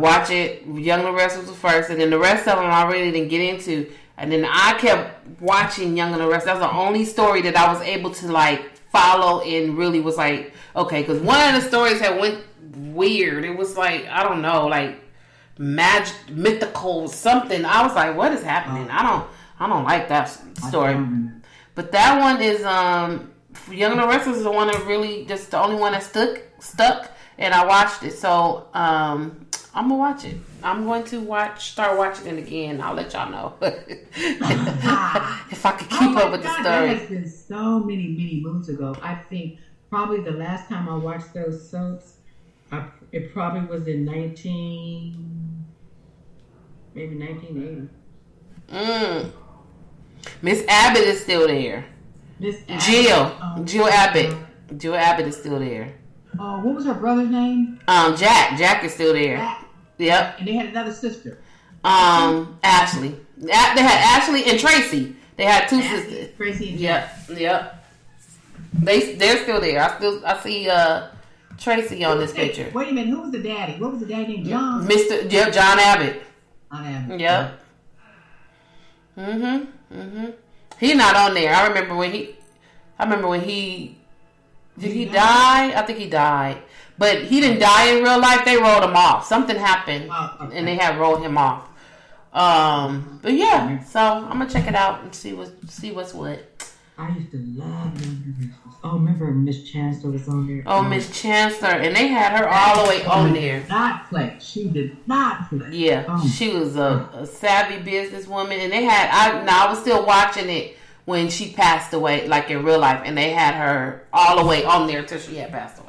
watch it. Young and the Restless was first. And then the rest of them I really didn't get into. And then I kept watching Young and the Restless. That was the only story that I was able to like follow and really was like, okay. Because one of the stories had went weird. It was like, I don't know, like magic, mythical, something. I was like, what is happening? I don't like that story. But that one is Young and the Restless is the one that really just the only one that stuck, and I watched it. So I'm gonna watch it. I'm going to start watching it again. I'll let y'all know if I can keep up with the story. That has been so many moons ago. I think probably the last time I watched those soaps, it probably was in 1980. Miss Abbott is still there. Jill Abbott. Jill Abbott is still there. What was her brother's name? Jack. Jack is still there. Jack. Yep. And they had another sister. Ashley. They had Ashley and Tracy. They had two sisters. Tracy and Jack. Yep. They're still there. I see Tracy on this picture. Wait a minute. Who was the daddy? What was the daddy named? John. John Abbott. John Abbott. Yep. He not on there. I remember when he did he die? I think he died. But he didn't die in real life. They rolled him off. Something happened, and they had rolled him off. But yeah, so I'm gonna check it out and see what's what. I used to love them. Oh, remember Miss Chancellor was on there? Oh, Miss Chancellor, and they had her all the way on there. She did not play. Yeah, she was a savvy businesswoman, and they had. I was still watching it when she passed away, like in real life, and they had her all the way on there until she had passed away.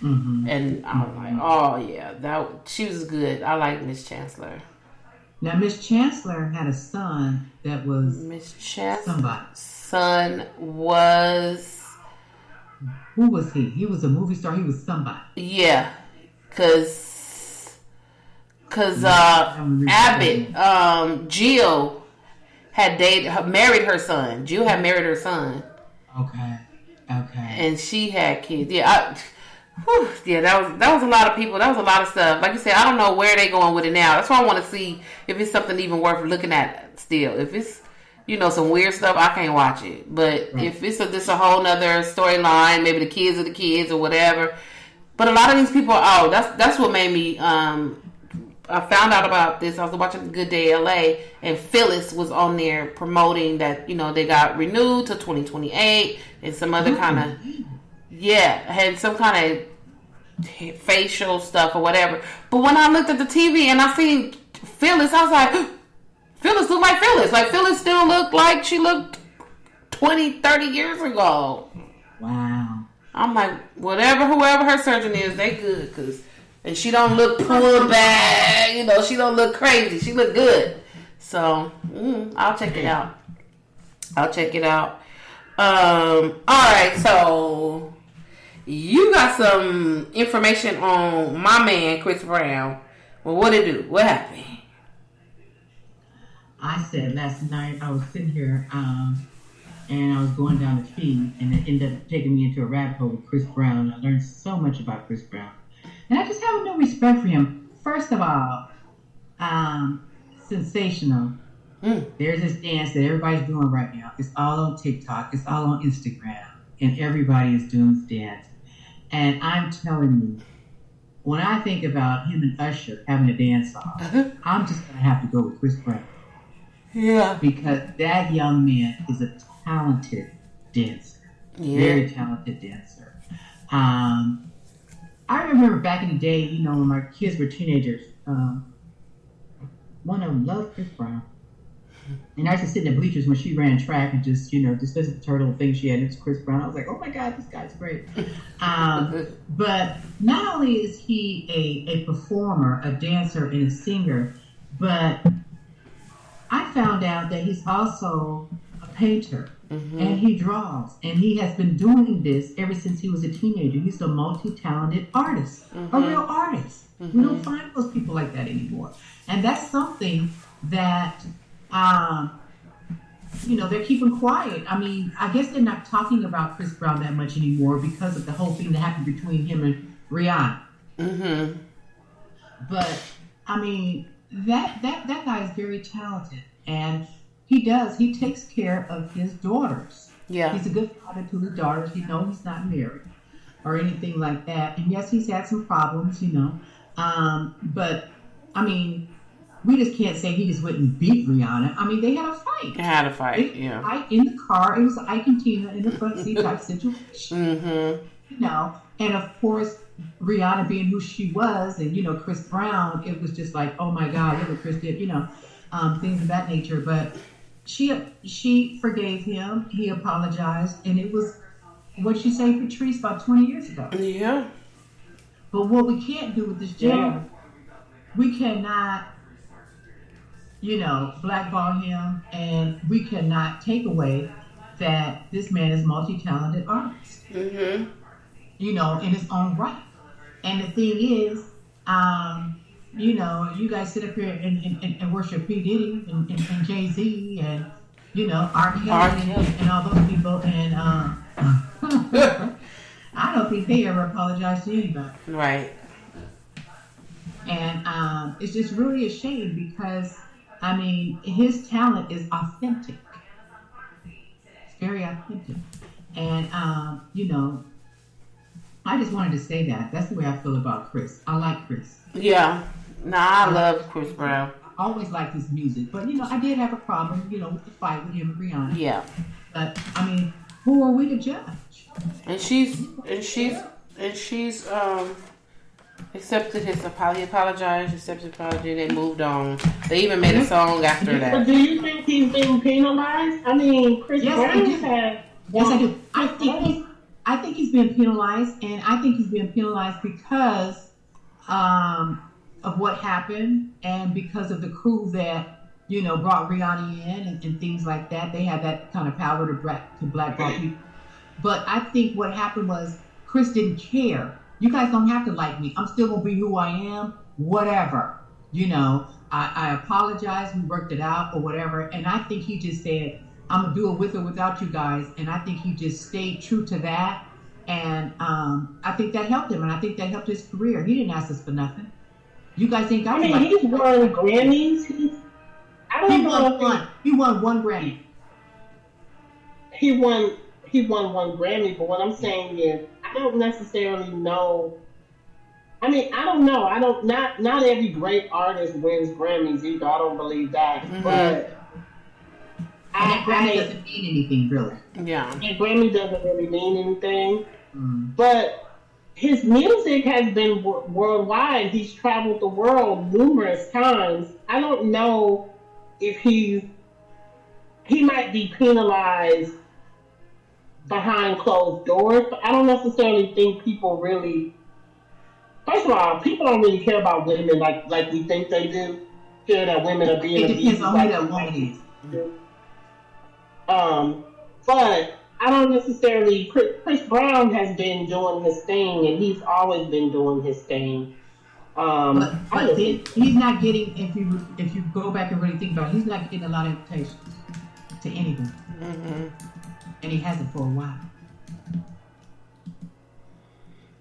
And I was like, oh yeah, she was good. I like Miss Chancellor. Now, Miss Chancellor had a son that was Miss Chancellor. Somebody. Son was. Who was he? He was a movie star. He was somebody. Yeah, cause Abbott, Jill had married her son. Jill had married her son. Okay. And she had kids. Yeah, that was a lot of people. That was a lot of stuff. Like you said, I don't know where they going with it now. That's why I want to see if it's something even worth looking at still. If it's, some weird stuff, I can't watch it. But if it's just a whole nother storyline, maybe the kids are the kids or whatever. But a lot of these people, that's what made me, I found out about this. I was watching Good Day LA, and Phyllis was on there promoting that, they got renewed to 2028 and some other kind of, had some kind of facial stuff or whatever. But when I looked at the TV and I seen Phyllis, I was like, Phyllis looked like Phyllis. Like, Phyllis still looked like she looked 20, 30 years ago. Wow. I'm like, whoever her surgeon is, they good. And she don't look pulled back. She don't look crazy. She look good. So, I'll check it out. All right, so you got some information on my man, Chris Brown. Well, what it do? What happened? I said last night I was sitting here and I was going down the feed, and it ended up taking me into a rabbit hole with Chris Brown. I learned so much about Chris Brown. And I just have no respect for him. First of all, sensational. There's this dance that everybody's doing right now. It's all on TikTok. It's all on Instagram. And everybody is doing this dance. And I'm telling you, when I think about him and Usher having a dance off, I'm just going to have to go with Chris Brown. Yeah. Because that young man is a talented dancer. Yeah. Very talented dancer. I remember back in the day, when my kids were teenagers, one of them loved Chris Brown. And I used to sit in the bleachers when she ran track and just listen to her little thing she had. It's Chris Brown. I was like, oh my God, this guy's great. But not only is he a performer, a dancer, and a singer, but I found out that he's also a painter. And he draws. And he has been doing this ever since he was a teenager. He's a multi-talented artist, a real artist. We don't find those people like that anymore. And that's something that They're keeping quiet. I mean, I guess they're not talking about Chris Brown that much anymore because of the whole thing that happened between him and Rihanna. Mm-hmm. But I mean, that guy is very talented, and he takes care of his daughters. Yeah, he's a good father to his daughters. He's not married or anything like that. And yes, he's had some problems, but I mean, we just can't say he just went and beat Rihanna. I mean, they had a fight. They had a fight, yeah. Fight in the car. It was Ike and Tina in the front seat type situation. Mm-hmm. And of course, Rihanna being who she was, and Chris Brown, it was just like, oh my God, look what Chris did, things of that nature. But she forgave him. He apologized, and it was what she say, Patrice, about 20 years ago. Yeah. But what we can't do with this gentleman, we cannot, blackball him, and we cannot take away that this man is multi-talented artist. Mm-hmm. In his own right. And the thing is, you guys sit up here and worship P. Diddy and Jay-Z and, R. Kelly and all those people. And I don't think they ever apologize to anybody. Right. And it's just really a shame because, I mean, his talent is authentic. It's very authentic. And, I just wanted to say that. That's the way I feel about Chris. I like Chris. Yeah. I love Chris Brown. I always liked his music. But, I did have a problem, with the fight with him and Rihanna. Yeah. But, I mean, who are we to judge? And she's accepted his apology. He apologized, accepted his apology, they moved on. They even made a song after that. But do you think he's being penalized? I mean, Chris Brown had... Yes, I do. I think he's being penalized, and I think he's being penalized because of what happened and because of the crew that, brought Rihanna in and things like that. They had that kind of power to blackball people. But I think what happened was Chris didn't care. You guys don't have to like me. I'm still going to be who I am, whatever. I apologize. We worked it out or whatever. And I think he just said, I'm going to do it with or without you guys. And I think he just stayed true to that. And I think that helped him. And I think that helped his career. He didn't ask us for nothing. You guys ain't got to. He's won Grammys. He won one Grammy. He won one Grammy. But what I'm saying is, I don't necessarily know. I mean, I don't know. Not every great artist wins Grammys either. I don't believe that. Mm-hmm. But Grammy doesn't mean anything, really. Yeah. And Grammy doesn't really mean anything. Mm. But his music has been worldwide. He's traveled the world numerous times. I don't know if he might be penalized behind closed doors. But I don't necessarily think people really... First of all, people don't really care about women like we think they do. Care that women are being abused. It depends on who that woman is. But I don't necessarily. Chris Brown has been doing his thing, and he's always been doing his thing. But he's not getting. If you go back and really think about it, he's not getting a lot of invitations to anything, and he hasn't for a while.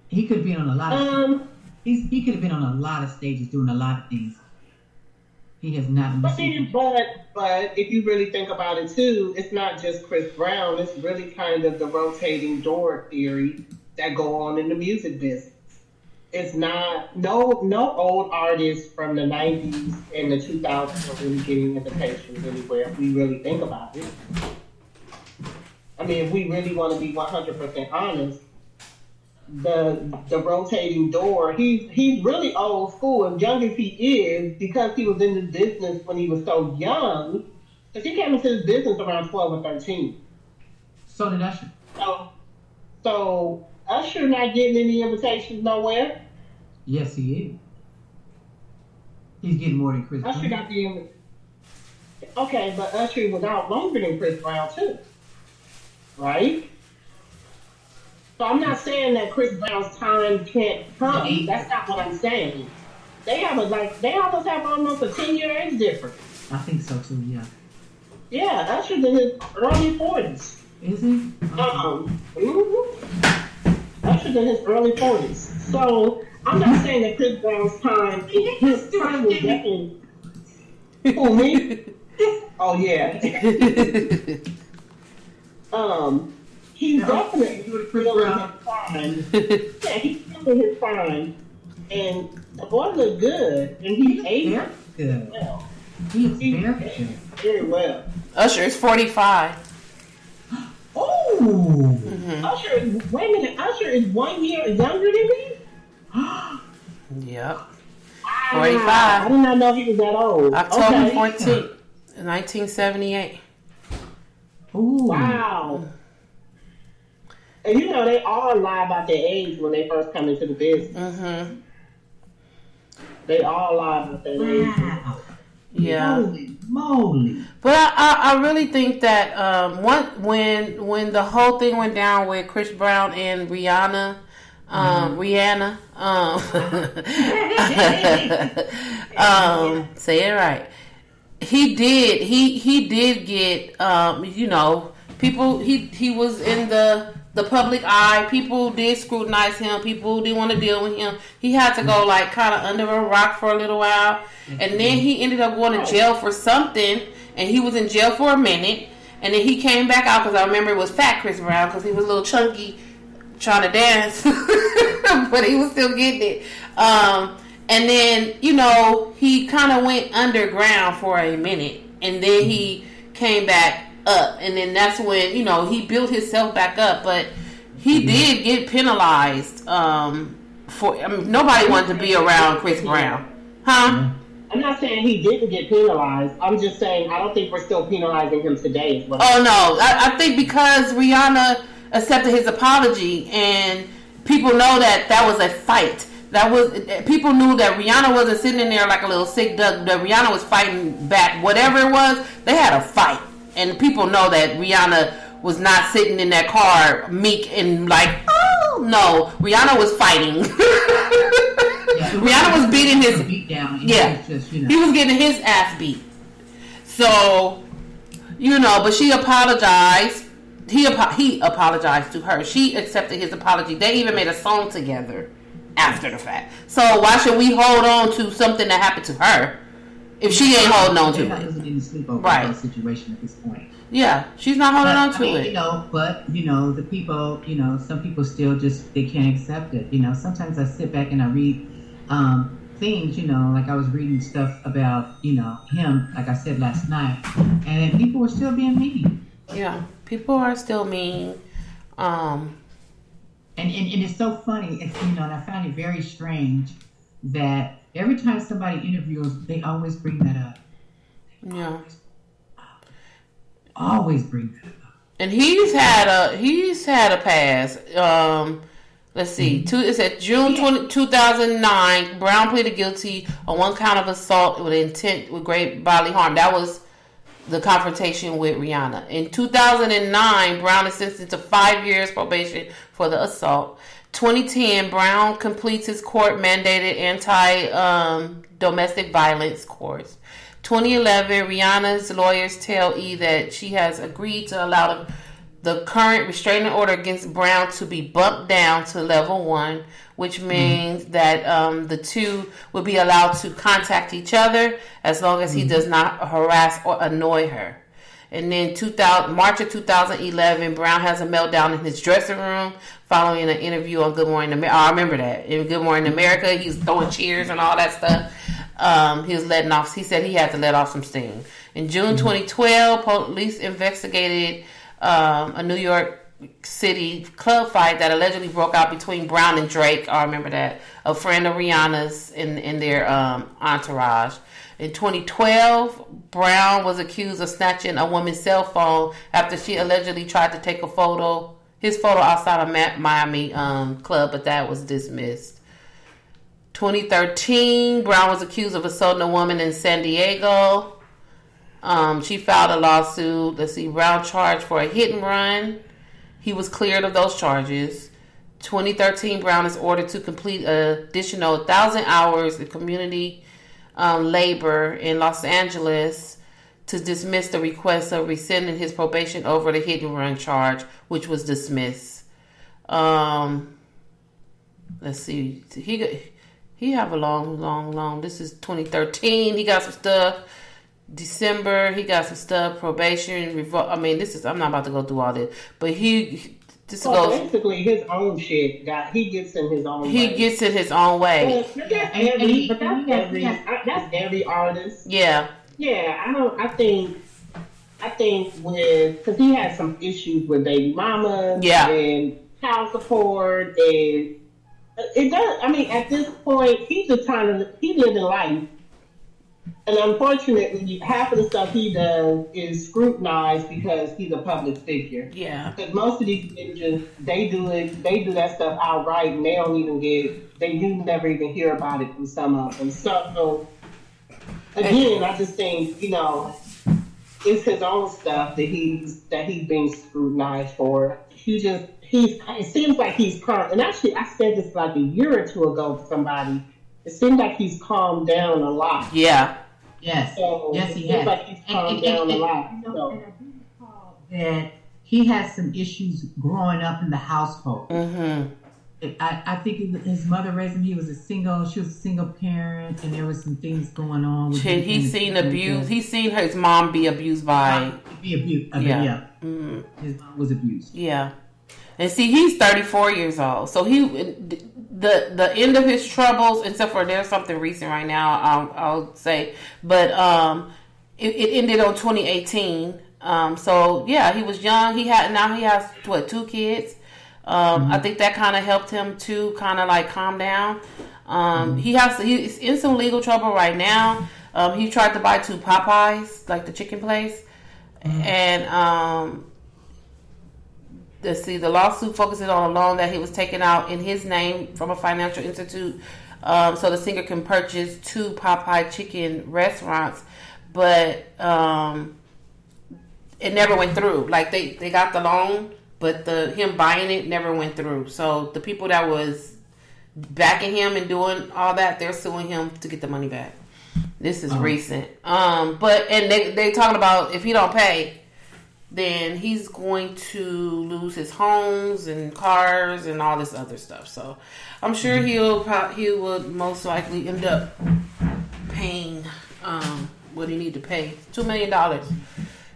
He could be on a lot of. He could have been on a lot of stages doing a lot of things. He has not. But if you really think about it too, it's not just Chris Brown. It's really kind of the rotating door theory that go on in the music business. It's not no old artists from the 90s and the 2000s are really getting invitations anywhere. If we really think about it. I mean, if we really want to be 100% honest. The rotating door, he's really old school, and young as he is, because he was in the business when he was so young, because he came into this business around 12 or 13. So did Usher. So Usher not getting any invitations nowhere? Yes, he is. He's getting more than Chris Brown. Usher got the invitation. Okay, but Usher was out longer than Chris Brown too. Right? So I'm not saying that Chris Brown's time can't come. That's not what I'm saying. They almost have almost a 10-year age difference. I think so too, yeah. Yeah, Usher's in his early 40s. Is he? Usher's in his early 40s. So I'm not saying that Chris Brown's time, his time was definitely. Who, me? Oh yeah. He's definitely still in his prime. Yeah, he's still in his prime, and the boy look good, and he's aging good. Well. He's very good. Very well. Usher is 45. Oh. Mm-hmm. Usher, wait a minute. Usher is 1 year younger than me. Yep. Wow. 45. I did not know he was that old. October 14th, 1978. Ooh. Wow. And you know, they all lie about their age when they first come into the business. Mm-hmm. They all lie about their age. Wow. Yeah. Holy moly. But I really think that when the whole thing went down with Chris Brown and Rihanna, say it right. He did get people. He was in the public eye. People did scrutinize him. People didn't want to deal with him. He had to go like kind of under a rock for a little while, and then he ended up going to jail for something. And he was in jail for a minute, and then he came back out because I remember it was Fat Chris Brown because he was a little chunky, trying to dance, but he was still getting it. And then he kind of went underground for a minute, and then he came back up, and then that's when he built himself back up. But he did get penalized. Nobody wanted to be around Chris Brown, huh? I'm not saying he didn't get penalized. I'm just saying I don't think we're still penalizing him today. Oh no, I think because Rihanna accepted his apology, and people know that was a fight. People knew that Rihanna wasn't sitting in there like a little sick duck. That Rihanna was fighting back. Whatever it was, they had a fight, and people know that Rihanna was not sitting in that car meek and like, oh no, Rihanna was fighting. Rihanna was beating his beat down. Yeah, he was getting his ass beat. So, but she apologized. He apologized to her. She accepted his apology. They even made a song together after the fact. So why should we hold on to something that happened to her if she ain't holding on to it? Getting sleep over Right. Situation at this point. Yeah, she's not holding on to it. But the people, some people still just they can't accept it. Sometimes I sit back and I read things, like I was reading stuff about, him, like I said last night, and people were still being mean. Yeah, people are still mean. And it's so funny, and I found it very strange that every time somebody interviews, they always bring that up. Yeah. Always bring that up. And he's had a past. Let's see. It said June 2009. Brown pleaded guilty on one count of assault with intent with great bodily harm. That was the confrontation with Rihanna. In 2009, Brown is sentenced to 5 years probation for the assault. 2010, Brown completes his court-mandated anti-domestic violence course. 2011, Rihanna's lawyers tell E! that she has agreed to allow the current restraining order against Brown to be bumped down to level 1, which means that the two will be allowed to contact each other as long as he does not harass or annoy her. And then March of 2011, Brown has a meltdown in his dressing room following an interview on Good Morning America. I remember that. In Good Morning America, he was throwing cheers and all that stuff. He was letting off. He said he had to let off some steam. In June 2012, police investigated a New York City club fight that allegedly broke out between Brown and Drake. I remember that. A friend of Rihanna's in their entourage. In 2012, Brown was accused of snatching a woman's cell phone after she allegedly tried to take his photo outside a Miami club, but that was dismissed. 2013, Brown was accused of assaulting a woman in San Diego. She filed a lawsuit. Let's see, Brown charged for a hit and run. He was cleared of those charges. 2013, Brown is ordered to complete an additional 1,000 hours of community labor in Los Angeles to dismiss the request of rescinding his probation over the hit and run charge, which was dismissed. Let's see. He have a long. This is 2013. He got some stuff. December, he got some stuff. Probation, I mean, I'm not about to go through all this, but basically his own shit. He gets in his own way. He gets in his own way. But that's every artist. Yeah. Yeah, I think because he has some issues with baby mama. Yeah. And child support, and it does. I mean, at this point, he's living life. And unfortunately, half of the stuff he does is scrutinized because he's a public figure. Yeah. Because most of these ninjas, they do that stuff outright, and you never even hear about it from some of them. So again, I just think, it's his own stuff that he's being scrutinized for. It seems like he's calm. And actually, I said this like a year or two ago to somebody. It seems like he's calmed down a lot. Yeah. Yes. So yes, he it has. seems like he's calmed down a lot. And I do recall that he has some issues growing up in the household. Mm-hmm. I think his mother raised him. She was a single parent, and there was some things going on. He's seen abuse. He's seen his mom be abused by. Yeah. Mm-hmm. His mom was abused. Yeah. And see, he's 34 years old. So the end of his troubles, except for there's something recent right now, I'll say, but it ended on 2018. So yeah, he was young. He has 2 kids. I think that kind of helped him to kind of like calm down. He's in some legal trouble right now. He tried to buy 2 Popeyes, like the chicken place, and let's see, the lawsuit focuses on a loan that he was taking out in his name from a financial institute, so the singer can purchase 2 Popeye chicken restaurants, but it never went through. Like they got the loan, but him buying it never went through. So the people that was backing him and doing all that, they're suing him to get the money back. This is recent. But they talking about if he don't pay, then he's going to lose his homes and cars and all this other stuff. So I'm sure he would most likely end up paying what he need to pay, $2 million.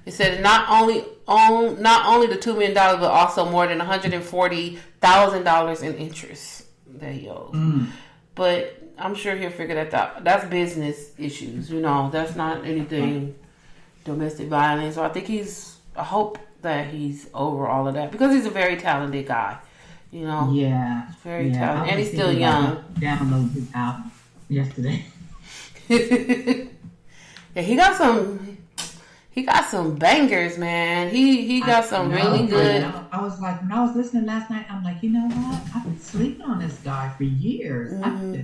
He said not only the $2 million, but also more than $140,000 in interest that he owes. But I'm sure he'll figure that out. That's business issues, That's not anything domestic violence. So I hope that he's over all of that because he's a very talented guy, Yeah, very talented, and he's still young. Download his album yesterday. Yeah, he got some bangers, man. He got some really good. I was like, when I was listening last night, I'm like, you know what? I've been sleeping on this guy for years. I need to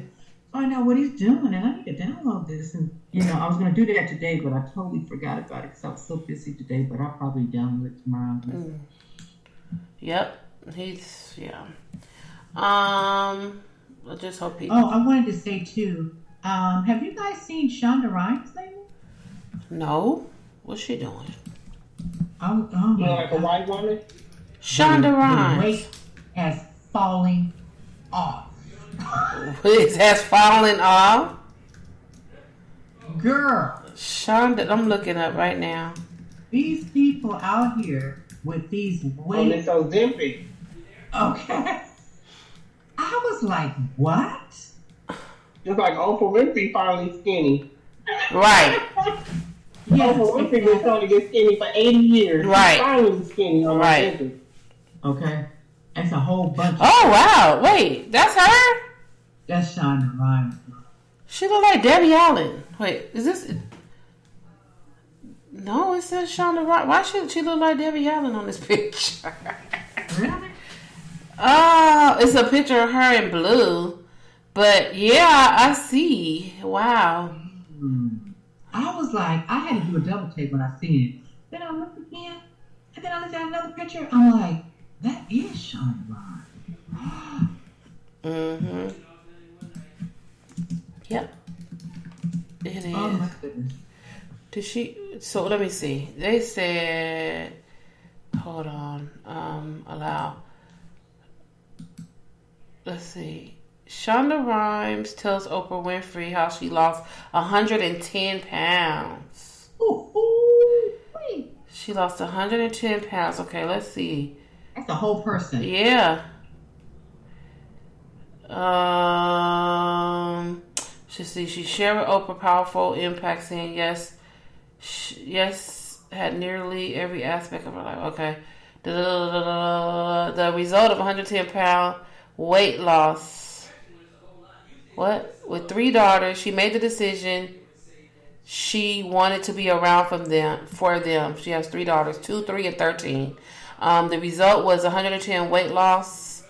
find out what he's doing, and I need to download this. And I was going to do that today, but I totally forgot about it because I was so busy today. But I'll probably download it tomorrow. Yep, I just hope he. Oh, I wanted to say too. Have you guys seen Shonda Rhimes lately? No. What's she doing? Oh like a white woman? Shonda Rhimes. The weight has fallen off. It has fallen off? Girl. Shonda, I'm looking up right now. These people out here with these weights. Oh, it's Ozempic. Okay. I was like, what? Just like Oprah Winfrey finally skinny. Right. Yes. Oprah Winfrey was trying to get skinny for 80 years. Right. Finally skinny on right. Okay. That's a whole bunch. Oh, wow. Wait, that's her? That's Shonda Rhimes. She look like Debbie Allen. Wait, is this... No, it says Shonda Rhimes. Why should she look like Debbie Allen on this picture? Really? Oh, it's a picture of her in blue. But, yeah, I see. Wow. I was like, I had to do a double take when I seen it. Then I looked again, and then I looked at another picture. I'm like, that is Shonda Rhimes. Mm-hmm. Yep. It is. Oh my goodness. Did she? So let me see. They said, hold on, allow. Let's see. Shonda Rhimes tells Oprah Winfrey how she lost 110 pounds. She lost 110 pounds. Okay, let's see. That's a whole person. Yeah. She shared with Oprah powerful impact, saying yes, had nearly every aspect of her life. Okay. The result of 110 pound weight loss. What? With 3 daughters, she made the decision she wanted to be around for them. She has 3 daughters, 2, 3, and 13. The result was 110 weight loss.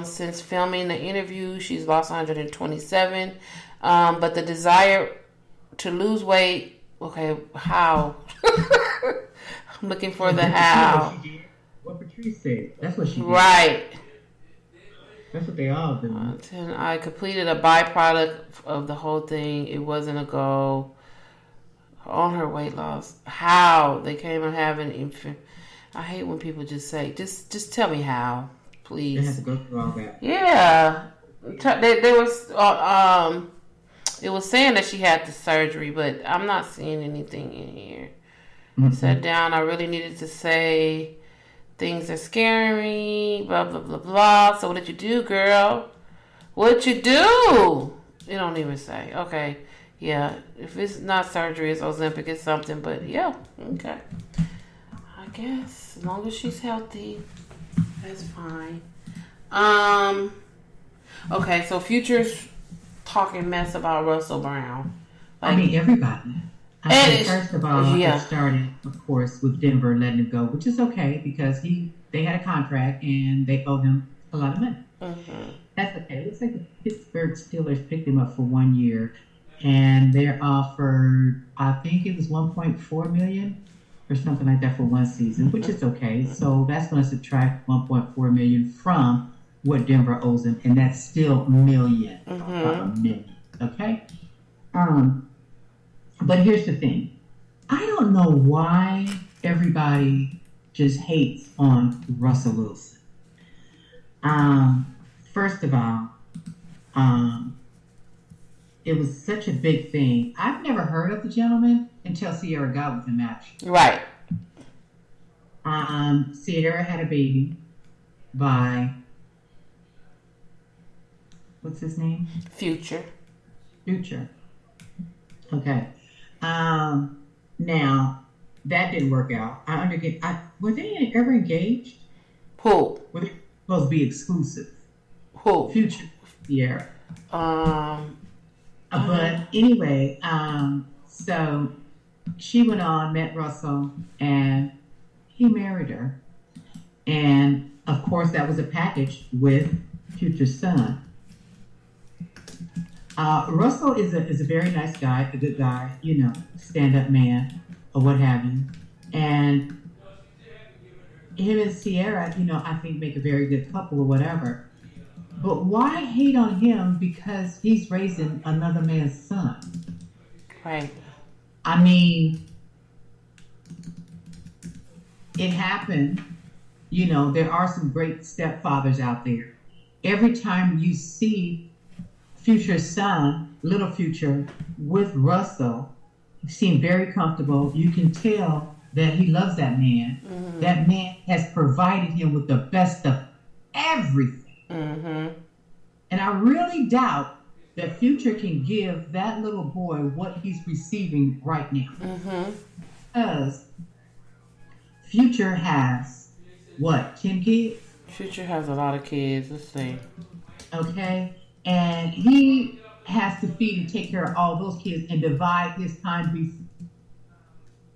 Since filming the interview, she's lost 127. But the desire to lose weight, okay, how? I'm looking for the how. What Patrice said. That's what she did. Right. That's what they all do. I completed a byproduct of the whole thing. It wasn't a goal. On her weight loss. How? They came and having infant. I hate when people just say, just tell me how, please. They have to go through all that. Yeah. It was saying that she had the surgery, but I'm not seeing anything in here. Sat down, I really needed to say things are scaring me, blah, blah, blah, blah. So what did you do, girl? What'd you do? It don't even say. Okay. Yeah. If it's not surgery, it's Ozempic, it's something. But yeah. Okay. I guess. As long as she's healthy, that's fine. Okay. So Future's talking mess about Russell Brown. I mean, everybody. First of all, it started, of course, with Denver letting him go, which is okay because they had a contract and they owe him a lot of money. Mm-hmm. That's okay. It looks like the Pittsburgh Steelers picked him up for 1 year, and they're offered, I think it was $1.4 million or something like that for 1 season, which is okay. So that's going to subtract $1.4 million from what Denver owes him, and that's still a million. Okay. But here's the thing. I don't know why everybody just hates on Russell Wilson. First of all, it was such a big thing. I've never heard of the gentleman until Sierra got with him, actually. Right. Sierra had a baby by, what's his name? Future. Okay. Now that didn't work out. Were they ever engaged? Who? Were they supposed to be exclusive? Who? Future. Yeah. But anyway, so she went on, met Russell, and he married her. And of course, that was a package with Future's son. Russell is a very nice guy, a good guy, stand-up man, or what have you. And him and Sierra, I think make a very good couple or whatever. But why hate on him because he's raising another man's son? Right. I mean, it happened. There are some great stepfathers out there. Every time you see Future's son, Little Future, with Russell, he seemed very comfortable. You can tell that he loves that man. Mm-hmm. That man has provided him with the best of everything. Mm-hmm. And I really doubt that Future can give that little boy what he's receiving right now. Mm-hmm. Because Future has, 10 kids? Future has a lot of kids. Let's see. Okay. And he has to feed and take care of all those kids and divide his time.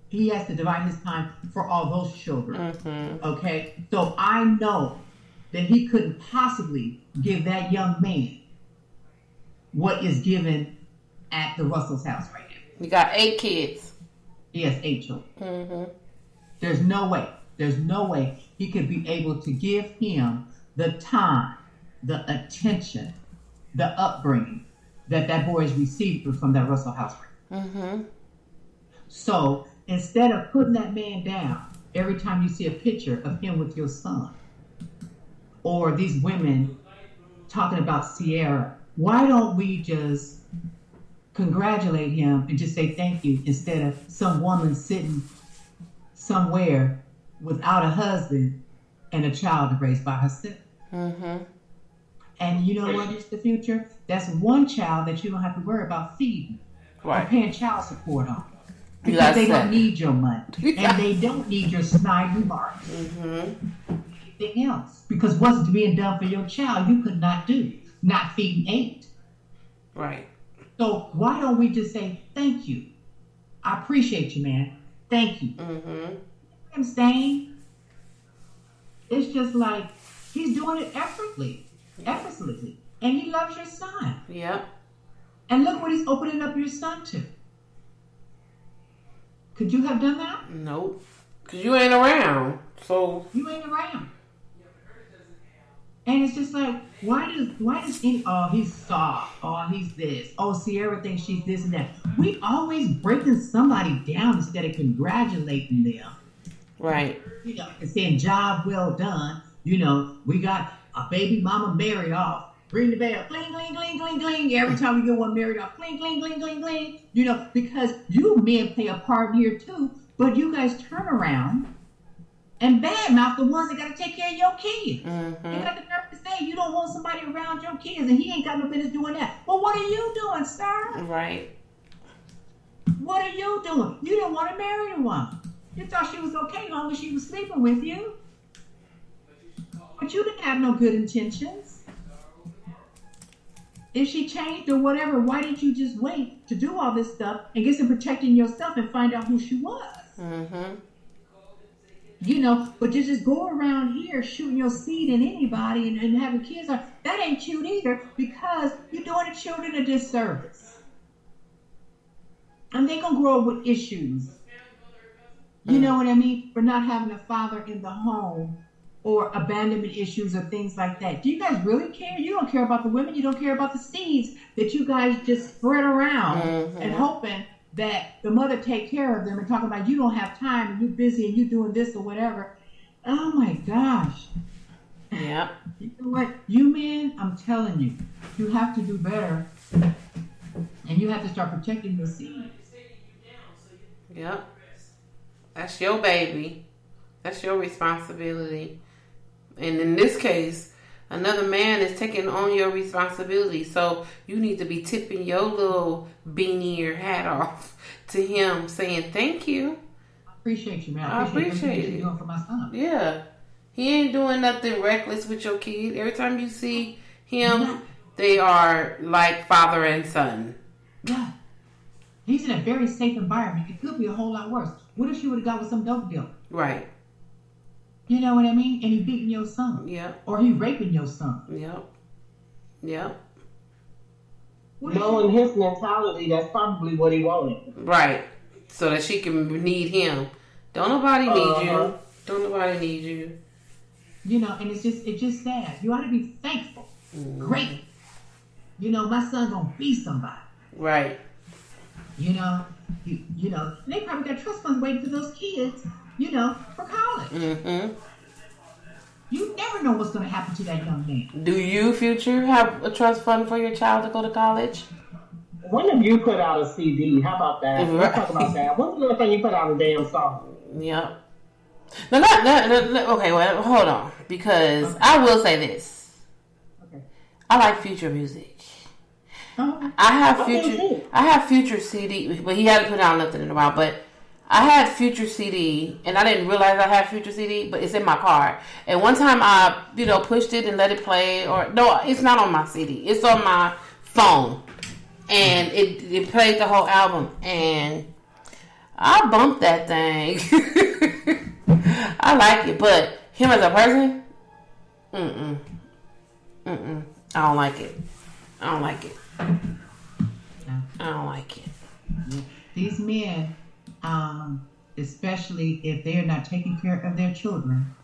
He has to divide his time for all those children. Mm-hmm. Okay? So I know that he couldn't possibly give that young man what is given at the Russell's house right now. We got 8 kids. He has 8 children. Mm-hmm. There's no way he could be able to give him the time, the attention, the upbringing that boy is receiving from that Russell house. Mm-hmm. So instead of putting that man down every time you see a picture of him with your son, or these women talking about Sierra, why don't we just congratulate him and just say thank you instead of some woman sitting somewhere without a husband and a child to raise by herself? Mm-hmm. And you know what is the future? That's one child that you don't have to worry about feeding or paying child support on. Because they don't need your money. And they don't need your snide remarks. Mm-hmm. Anything else. Because what's being done for your child, you could not do. Not feeding 8. Right. So why don't we just say, thank you. I appreciate you, man. Thank you. Mm-hmm. I'm saying, it's just like, he's doing it effortlessly. And he loves your son. Yep. And look what he's opening up your son to. Could you have done that? Nope. Because you ain't around. So. You ain't around. And it's just like, why does any, oh, he's soft. Oh, he's this. Oh, Sierra thinks she's this and that. We always breaking somebody down instead of congratulating them. Right. You know, and saying, job well done. You know, we got a baby mama Mary off. Ring the bell. Gling, gling, gling, gling, gling. Every time we get one married off. Gling, gling, gling, gling, gling. You know, because you men play a part here too, but you guys turn around and badmouth the ones that got to take care of your kids. Mm-hmm. You got the nerve to say you don't want somebody around your kids and he ain't got no business doing that. Well, what are you doing, sir? Right. What are you doing? You didn't want to marry the woman. You thought she was okay as long as she was sleeping with you. But you didn't have no good intentions. If she changed or whatever, why didn't you just wait to do all this stuff and get some protecting yourself and find out who she was? Mm-hmm. You know, but you just go around here shooting your seed in anybody and having kids. That ain't cute either, because you're doing the children a disservice. And they're going to grow up with issues. You know what I mean? For not having a father in the home, or abandonment issues or things like that. Do you guys really care? You don't care about the women. You don't care about the seeds that you guys just spread around and hoping that the mother take care of them and talking about you don't have time and you're busy and you're doing this or whatever. Oh my gosh. Yeah. You know what? You men, I'm telling you, you have to do better, and you have to start protecting your seeds. Yep. That's your baby. That's your responsibility. And in this case, another man is taking on your responsibility. So you need to be tipping your little beanie or hat off to him, saying thank you. I appreciate you, man. I appreciate it. You're doing for my son. Yeah. He ain't doing nothing reckless with your kid. Every time you see him, they are like father and son. Yeah. He's in a very safe environment. It could be a whole lot worse. What if she would have got with some dope dealer? Right. You know what I mean? And he beating your son. Yeah. Or he raping your son. Yep. Yep. Knowing his mentality, that's probably what he wanted. Right. So that she can need him. Don't nobody need you. Don't nobody need you. You know, and it's just sad. You ought to be thankful. Great. You know, my son gonna be somebody. Right. You know, you know, and they probably got trust funds waiting for those kids, you know, for college. Mm-hmm. You never know what's going to happen to that young man. Do you, Future, have a trust fund for your child to go to college? When have you put out a CD? How about that? Let's talk about that. When's the last time you put out a damn song? Yep. No, okay, well, hold on. Because I will say this. Okay. I like Future music. I have Future CD, but he hadn't put out nothing in a while. But I had Future CD, and I didn't realize I had Future CD, but it's in my car. And one time I, pushed it and let it play, or no, it's not on my CD. It's on my phone, and it played the whole album, and I bumped that thing. I like it, but him as a person, I don't like it. I don't like it. These men, especially if they're not taking care of their children,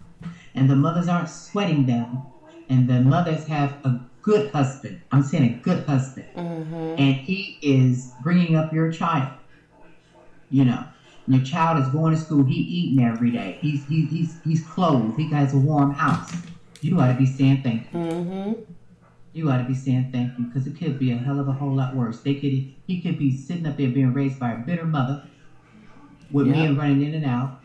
and the mothers aren't sweating them, and the mothers have a good husband, I'm saying a good husband, and he is bringing up your child, Your child is going to school. He eating every day. He's clothed. He has a warm house. You ought to be saying thank you. Mm-hmm. You ought to be saying thank you, because it could be a hell of a whole lot worse. He could be sitting up there being raised by a bitter mother with men running in and out.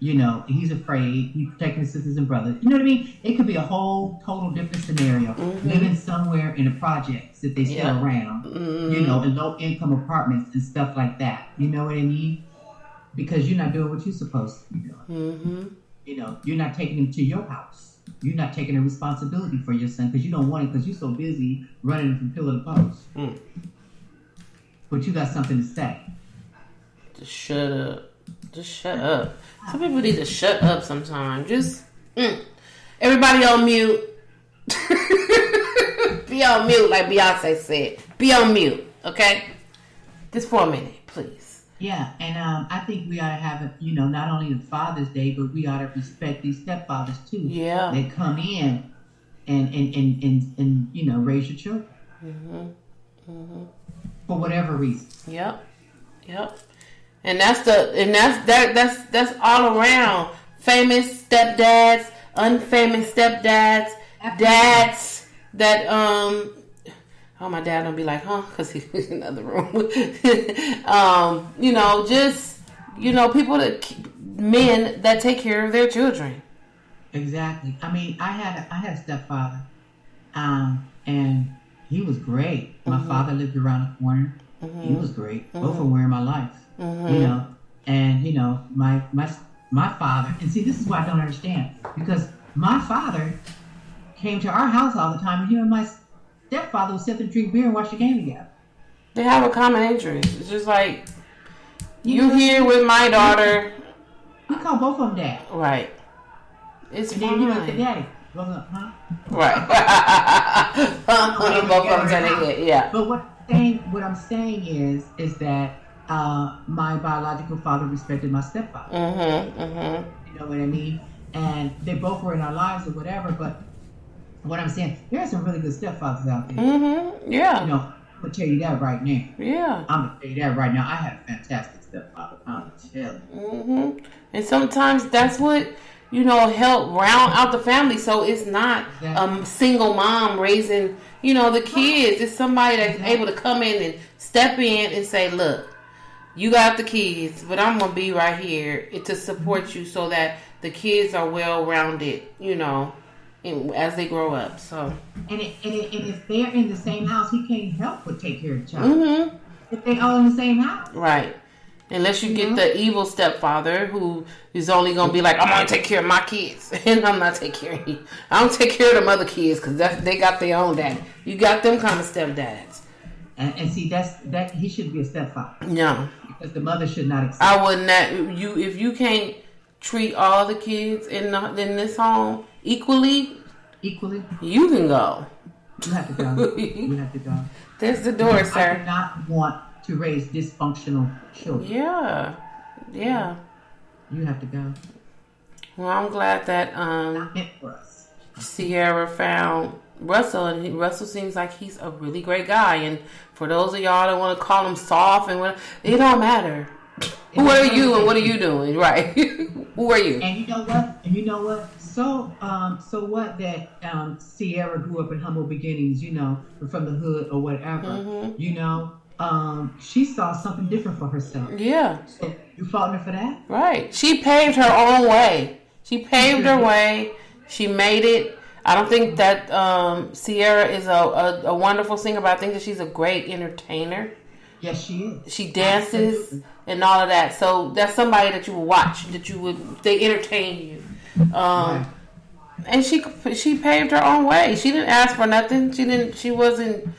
You know, he's afraid. He's protecting his sisters and brothers. You know what I mean? It could be a whole total different scenario. Living somewhere in the projects that they still around. You know, in low income apartments and stuff like that. You know what I mean? Because you're not doing what you're supposed to be doing. You know, you're not taking him to your house. You're not taking a responsibility for your son because you don't want it, because you're so busy running from pillar to post. But you got something to say. Just shut up. Just shut up. Some people need to shut up sometimes. Just everybody on mute. Be on mute, like Beyonce said. Be on mute, okay? Just for a minute, please. Yeah, and I think we ought to have it, you know, not only the Father's Day, but we ought to respect these stepfathers too. Yeah. They come in and you know, raise your children. For whatever reason. Yep. And that's all around. Famous stepdads, unfamous stepdads, dads that my dad don't be like, huh? Because he's in another room. You know, just, you know, men that take care of their children. Exactly. I mean, I had a stepfather, and he was great. My father lived around the corner. He was great. Both of them were in my life. You know, and you know, my father. And see, this is what I don't understand, because my father came to our house all the time, and him and my stepfather would sit there and drink beer and watch the game together. They have a common interest. It's just like, you here with my daughter. We call both of them dad. Right. It's and fine. then you know, the daddy. Huh? Right. Both of them, yeah. But what I'm saying is that my biological father respected my stepfather. You know what I mean? And they both were in our lives or whatever, but what I'm saying, there are some really good stepfathers out there. Yeah. You know, I'm going to tell you that right now. Yeah. I'm going to tell you that right now. I had a fantastic stepfather. I'm telling you. And sometimes that's what, you know, help round out the family. So it's not a single mom raising, you know, the kids. It's somebody that's able to come in and step in and say, look, you got the kids, but I'm going to be right here to support you so that the kids are well-rounded, you know, as they grow up. So, and if they're in the same house, he can't help but take care of the child. If they all in the same house, right? Unless you get the evil stepfather who is only gonna be like, I'm gonna take care of my kids, and I'm not taking care of you. I don't take care of them other kids because they got their own daddy. You got them kind of stepdads. And see, that he should be a stepfather. No, because the mother should not accept. I would not. If you can't treat all the kids in this home equally, you can go. You have to go. You have to go. There's the door, sir. I do not want to raise dysfunctional children. Yeah. You have to go. Well, I'm glad that not meant for us. Sierra found Russell, and Russell seems like he's a really great guy. And for those of y'all that want to call him soft and it don't matter. Who are you and what are you doing? Right. Who are you? And you know what? So what that Sierra grew up in humble beginnings, you know, from the hood or whatever, you know, she saw something different for herself. Yeah. So you faulting her for that? Right. She paved her own way. She paved her way. She made it. I don't think that Sierra is a wonderful singer, but I think that she's a great entertainer. Yes, she is. She dances. Absolutely. And all of that. So that's somebody that you would watch, they entertain you. Right. And she paved her own way. She didn't ask for nothing. She wasn't,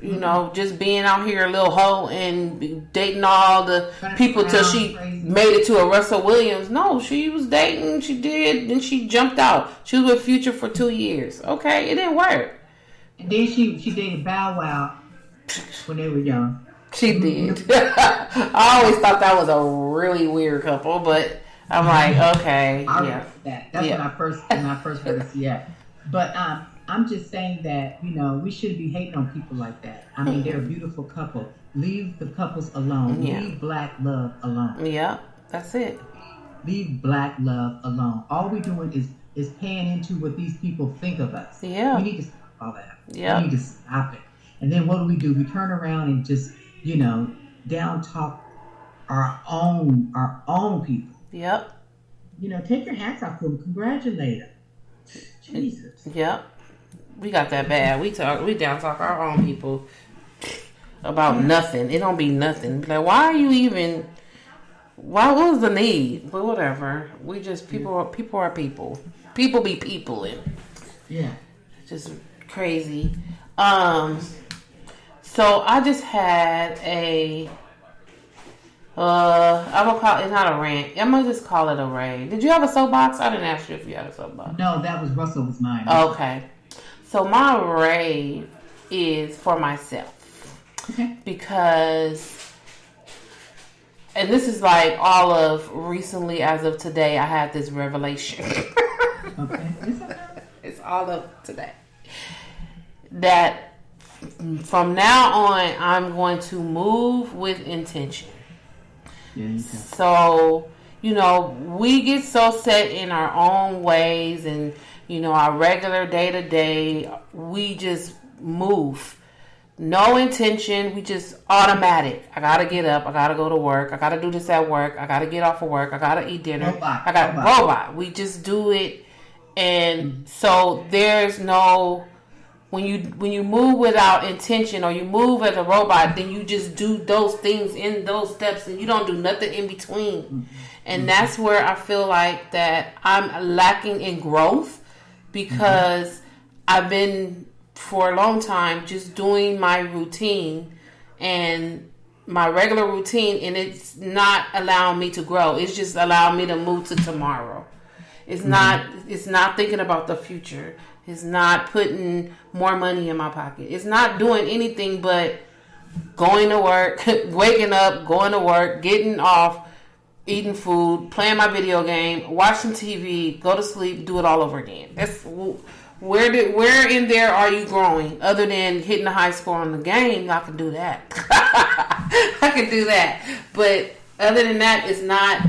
you know, just being out here a little hoe and dating all the people till she made it to a Russell Williams. No, she was dating. She did. Then she jumped out. She was with Future for 2 years. Okay, it didn't work. And then she dated Bow Wow when they were young. She did. I always thought that was a really weird couple, but I'm like, okay, That's when I first heard of Sierra. But I'm just saying that, we shouldn't be hating on people like that. I mean, they're a beautiful couple. Leave the couples alone. Yeah. Leave black love alone. Yeah, that's it. Leave black love alone. All we're doing is paying into what these people think of us. Yeah. We need to stop all that. Yeah. We need to stop it. And then what do? We turn around and just, down talk our own people. Yep. Take your hats off to them. Congratulate them. Jesus. Yep. We got that bad. We down talk our own people about nothing. It don't be nothing. Like, why are you even? What was the need? But whatever. We just people are people. People be peopling. Yeah. Just crazy. So I just had a. I'm gonna call it's not a rant. I'm gonna just call it a rave. Did you have a soapbox? I didn't ask you if you had a soapbox. No, that was Russell was mine. Okay. So my rave is for myself. Okay. Because, and this is like all of recently, as of today, I had this revelation. Okay. It's all of today. That from now on, I'm going to move with intention. Yeah, so, we get so set in our own ways and, our regular day-to-day, we just move. No intention, we just automatic. I gotta get up, I gotta go to work, I gotta do this at work, I gotta get off of work, I gotta eat dinner. Robot. We just do it. And so there's no... When you move without intention or you move as a robot, then you just do those things in those steps and you don't do nothing in between. Mm-hmm. And that's where I feel like that I'm lacking in growth because I've been for a long time just doing my routine and my regular routine, and it's not allowing me to grow. It's just allowing me to move to tomorrow. It's not thinking about the future. It's not putting more money in my pocket. It's not doing anything but going to work, waking up, going to work, getting off, eating food, playing my video game, watching TV, go to sleep, do it all over again. That's where in there are you growing? Other than hitting a high score on the game, I can do that. I can do that. But other than that, it's not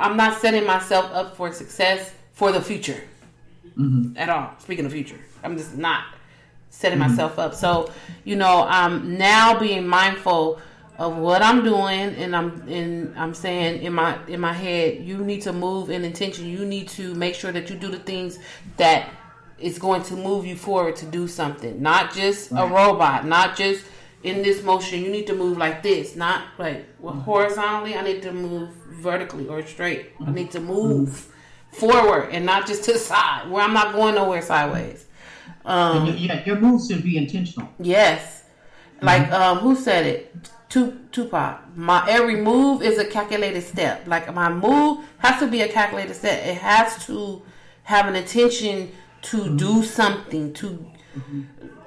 I'm not setting myself up for success for the future. Mm-hmm. At all. Speaking of future, I'm just not setting myself up. So, I'm now being mindful of what I'm doing, and I'm saying in my head, you need to move in intention. You need to make sure that you do the things that is going to move you forward to do something. Not just a robot, not just in this motion. You need to move like this, not like horizontally. I need to move vertically or straight. I need to move forward and not just to the side where I'm not going nowhere sideways. Your moves should be intentional. Yes. Like who said it? Tupac. My every move is a calculated step. Like my move has to be a calculated step. It has to have an intention to do something.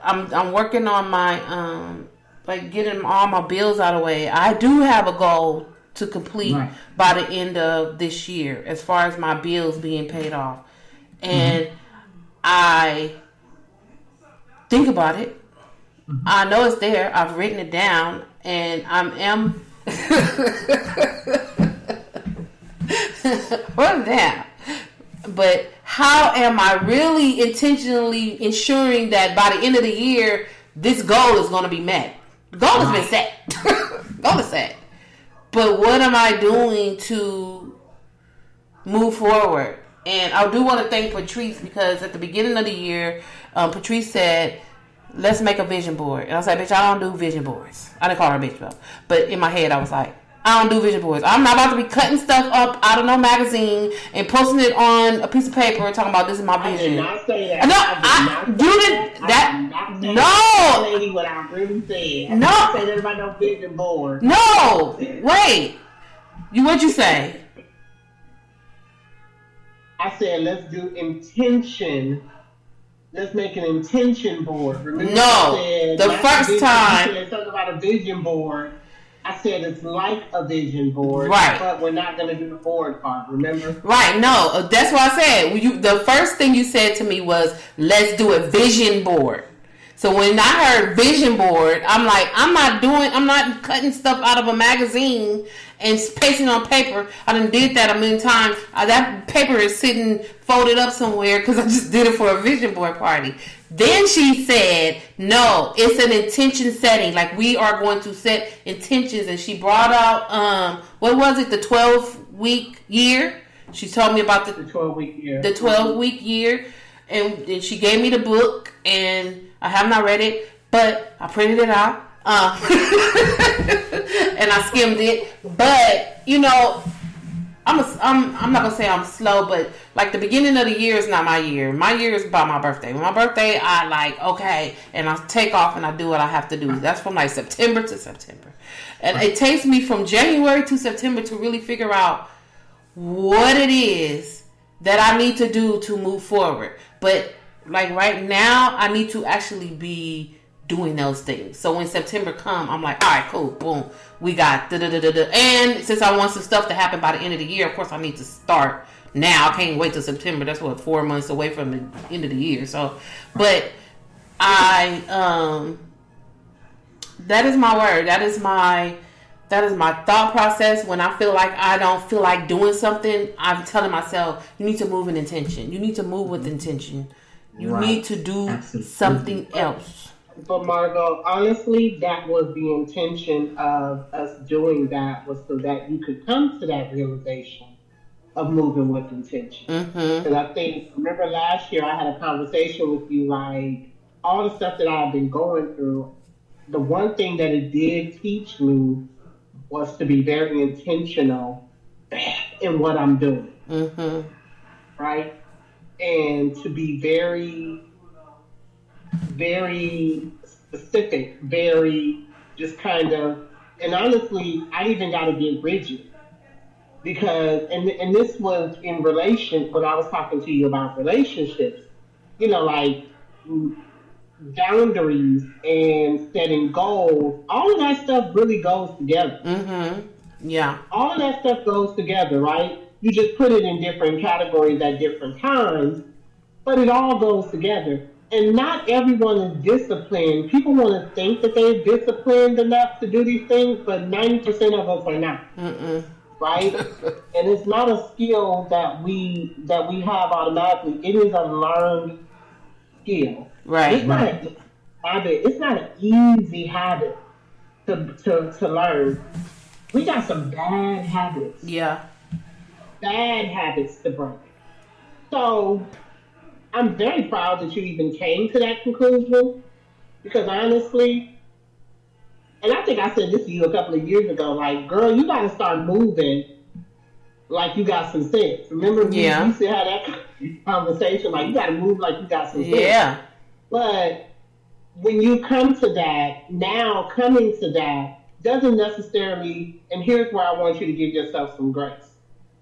I'm working on my getting all my bills out of the way. I do have a goal to complete by the end of this year as far as my bills being paid off. And I think about it. I know it's there. I've written it down and I am wrote it down. But how am I really intentionally ensuring that by the end of the year this goal is going to be met? The goal has been set. Goal is set. But what am I doing to move forward? And I do want to thank Patrice because at the beginning of the year, Patrice said, let's make a vision board. And I was like, bitch, I don't do vision boards. I didn't call her a bitch, though. But in my head, I was like, I don't do vision boards. I'm not about to be cutting stuff up out of no magazine and posting it on a piece of paper and talking about this is my vision. I did not say that. No. Lady, what I really said. No. I didn't say that about no vision board. No. Wait. What'd you say? I said, let's do intention. Let's make an intention board. Remember no. The first time. You said something about a vision board. I said it's like a vision board, right? But we're not going to do the board part. Remember? Right. No, that's what I said. The first thing you said to me was, "Let's do a vision board." So when I heard vision board, I'm like, I'm not cutting stuff out of a magazine and pasting on paper. I done did that a million times. That paper is sitting folded up somewhere because I just did it for a vision board party. Then she said, no, it's an intention setting. Like, we are going to set intentions. And she brought out, what was it, the 12-week year? She told me about the 12-week year. The 12-week year. And she gave me the book. And I have not read it, but I printed it out. And I skimmed it. But, you know, I'm not going to say I'm slow, but like the beginning of the year is not my year. My year is about my birthday. When my birthday, I like, okay, and I take off and I do what I have to do. That's from like September to September. And it takes me from January to September to really figure out what it is that I need to do to move forward. But like right now, I need to actually be doing those things. So when September come, I'm like, all right, cool, boom, we got da-da-da-da-da. And since I want some stuff to happen by the end of the year, of course I need to start now. I can't wait till September. That's 4 months away from the end of the year. So, but that is my word. That is my thought process. When I feel like I don't feel like doing something, I'm telling myself, you need to move in intention. You need to move with intention. You need to do something else. But Margot, honestly, that was the intention of us doing that, was so that you could come to that realization of moving with intention. And I think, remember last year I had a conversation with you, like all the stuff that I've been going through, the one thing that it did teach me was to be very intentional in what I'm doing. Right? And to be very, very specific, very just kind of, and honestly, I even got to get rigid because, and this was in relation, when I was talking to you about relationships, you know, like boundaries and setting goals, all of that stuff really goes together. Yeah. All of that stuff goes together, right? You just put it in different categories at different times, but it all goes together. And not everyone is disciplined. People want to think that they're disciplined enough to do these things, but 90% of us are not. Right? And it's not a skill that we have automatically. It is a learned skill. Right. It's not a habit. It's not an easy habit to learn. We got some bad habits. Yeah. Bad habits to break. So I'm very proud that you even came to that conclusion, because honestly, and I think I said this to you a couple of years ago, like, girl, you got to start moving like you got some sense. Remember we used to have that conversation, like, you got to move like you got some sense. Yeah. But when you come to that, now coming to that doesn't necessarily, and here's where I want you to give yourself some grace.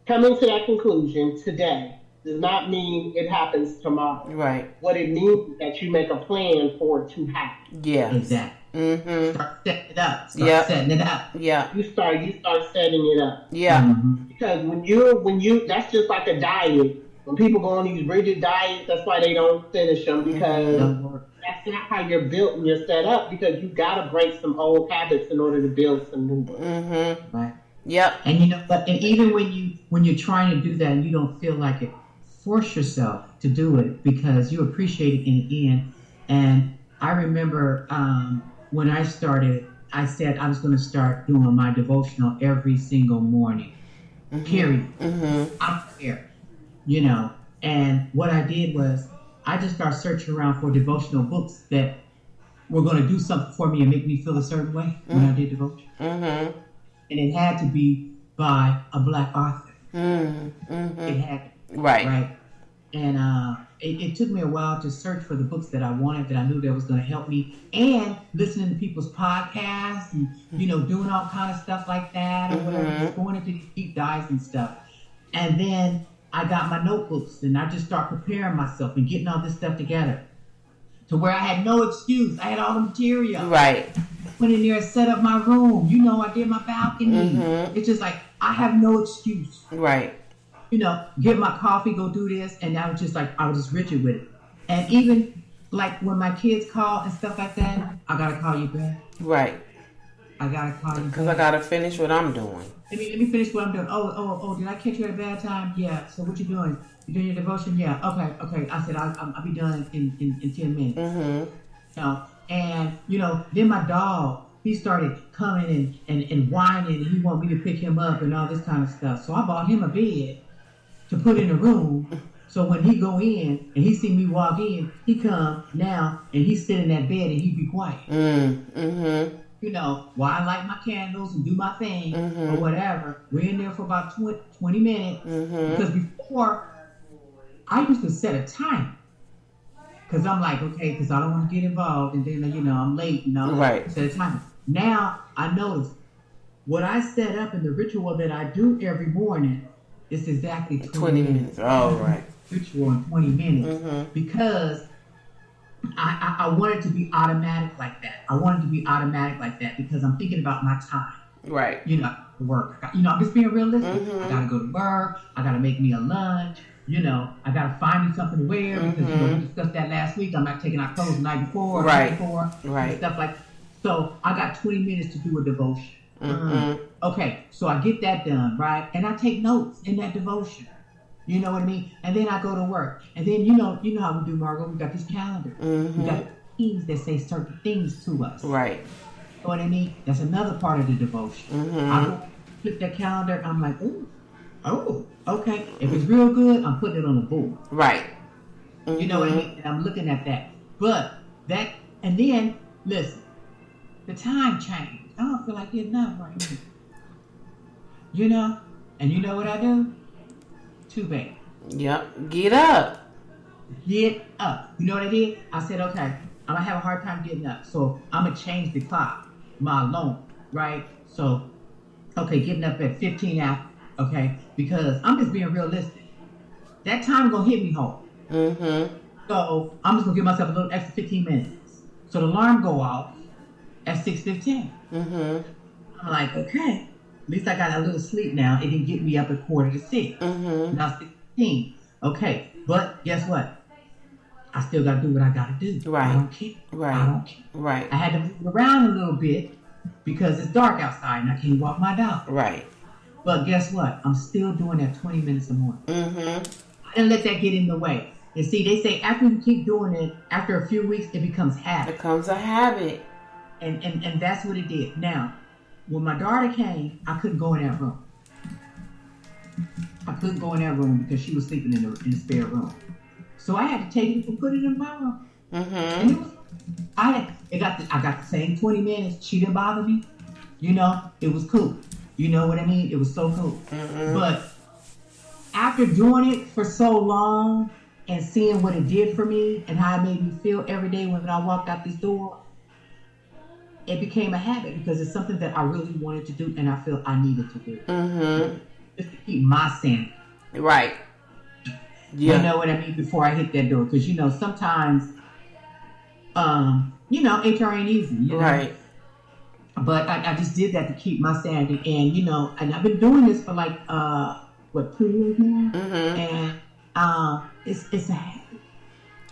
Coming to that conclusion today does not mean it happens tomorrow. Right. What it means is that you make a plan for it to happen. Yeah. Exactly. Start setting it up. Setting it up. Yeah. You start setting it up. Yeah. Because when you, that's just like a diet. When people go on these rigid diets, that's why they don't finish them, because that's not how you're built and you're set up, because you got to break some old habits in order to build some new ones. Right. Yep. And you know, but and even when you're trying to do that and you don't feel like it, force yourself to do it, because you appreciate it in the end. And I remember when I started, I said I was going to start doing my devotional every single morning. Period. I don't care. You know, and what I did was I just started searching around for devotional books that were going to do something for me and make me feel a certain way when I did devotion. And it had to be by a Black author. It had to be, right? And it took me a while to search for the books that I wanted, that I knew that was going to help me, and listening to people's podcasts and, you know, doing all kind of stuff like that or whatever, just going into these deep dives and stuff. And then I got my notebooks and I just started preparing myself and getting all this stuff together to where I had no excuse. I had all the material. Right. went in there and set up my room. You know, I did my balcony. It's just like, I have no excuse. Right. You know, get my coffee, go do this. And I was just like, I was just rigid with it. And even like when my kids call and stuff like that, I got to call you back. Right. I got to call you back. Because I got to finish what I'm doing. Let me finish what I'm doing. Oh, did I catch you at a bad time? Yeah. So what you doing? You doing your devotion? Yeah. Okay. I said, I'll be done in 10 minutes. You know, and, you know, then my dog, he started coming and whining, and he wanted me to pick him up and all this kind of stuff. So I bought him a bed to put in the room. So when he go in and he see me walk in, he come now and he sit in that bed and he be quiet. You know, while I light my candles and do my thing or whatever, we're in there for about 20 minutes. Because before, I used to set a time. Because I'm like, okay, because I don't want to get involved and then, you know, I'm late, you know. Right. Set a time. Now, I notice what I set up in the ritual that I do every morning is exactly 20 minutes. Oh, right. Ritual in 20 minutes. Because I want it to be automatic like that. I want it to be automatic like that because I'm thinking about my time. Right. You know, work. You know, I'm just being realistic. I got to go to work. I got to make me a lunch. You know, I got to find me something to wear because, you know, we discussed that last week. I'm not taking out clothes the night before or right. night before. Right. Stuff like that. So I got 20 minutes to do a devotion. Okay, so I get that done, right? And I take notes in that devotion. You know what I mean? And then I go to work. And then, you know how we do, Margot. We got this calendar. We got things that say certain things to us. Right. You know what I mean? That's another part of the devotion. I go flip that calendar. I'm like, oh, okay. If it's real good, I'm putting it on the board. Right. You know what I mean? And I'm looking at that. But that, and then, listen, the time changed. I don't feel like getting up right now. You know? And you know what I do? Too bad. Yep. Get up. Get up. You know what I did? I said, okay, I'm going to have a hard time getting up. So I'm going to change the clock, my alarm, right? So, okay, getting up at 15 after, okay? Because I'm just being realistic. That time going to hit me hard. So I'm just going to give myself a little extra 15 minutes. So the alarm go off at 6:15. I'm like, okay, at least I got a little sleep now. It didn't get me up at 5:45. Now 6:15. Okay, but guess what? I still got to do what I got to do. Right. I don't care. Right. I don't care. Right. I had to move around a little bit because it's dark outside and I can't walk my dog. Right. But guess what? I'm still doing that 20 minutes a morning. I didn't let that get in the way. And see, they say after you keep doing it, after a few weeks, it becomes habit. It becomes a habit. And that's what it did. Now, when my daughter came, I couldn't go in that room. I couldn't go in that room because she was sleeping in the spare room. So I had to take it and put it in my room. And it was, I got the same 20 minutes. She didn't bother me. You know, it was cool. You know what I mean? It was so cool. But after doing it for so long and seeing what it did for me and how it made me feel every day when I walked out this door, it became a habit because it's something that I really wanted to do and I feel I needed to do. Just to keep my sanity. Right. Yeah. You know what I mean? Before I hit that door. Because, you know, sometimes, you know, HR ain't easy. You know? Right. But I just did that to keep my sanity. And, you know, and I've been doing this for like, 2 years now? And it's a habit.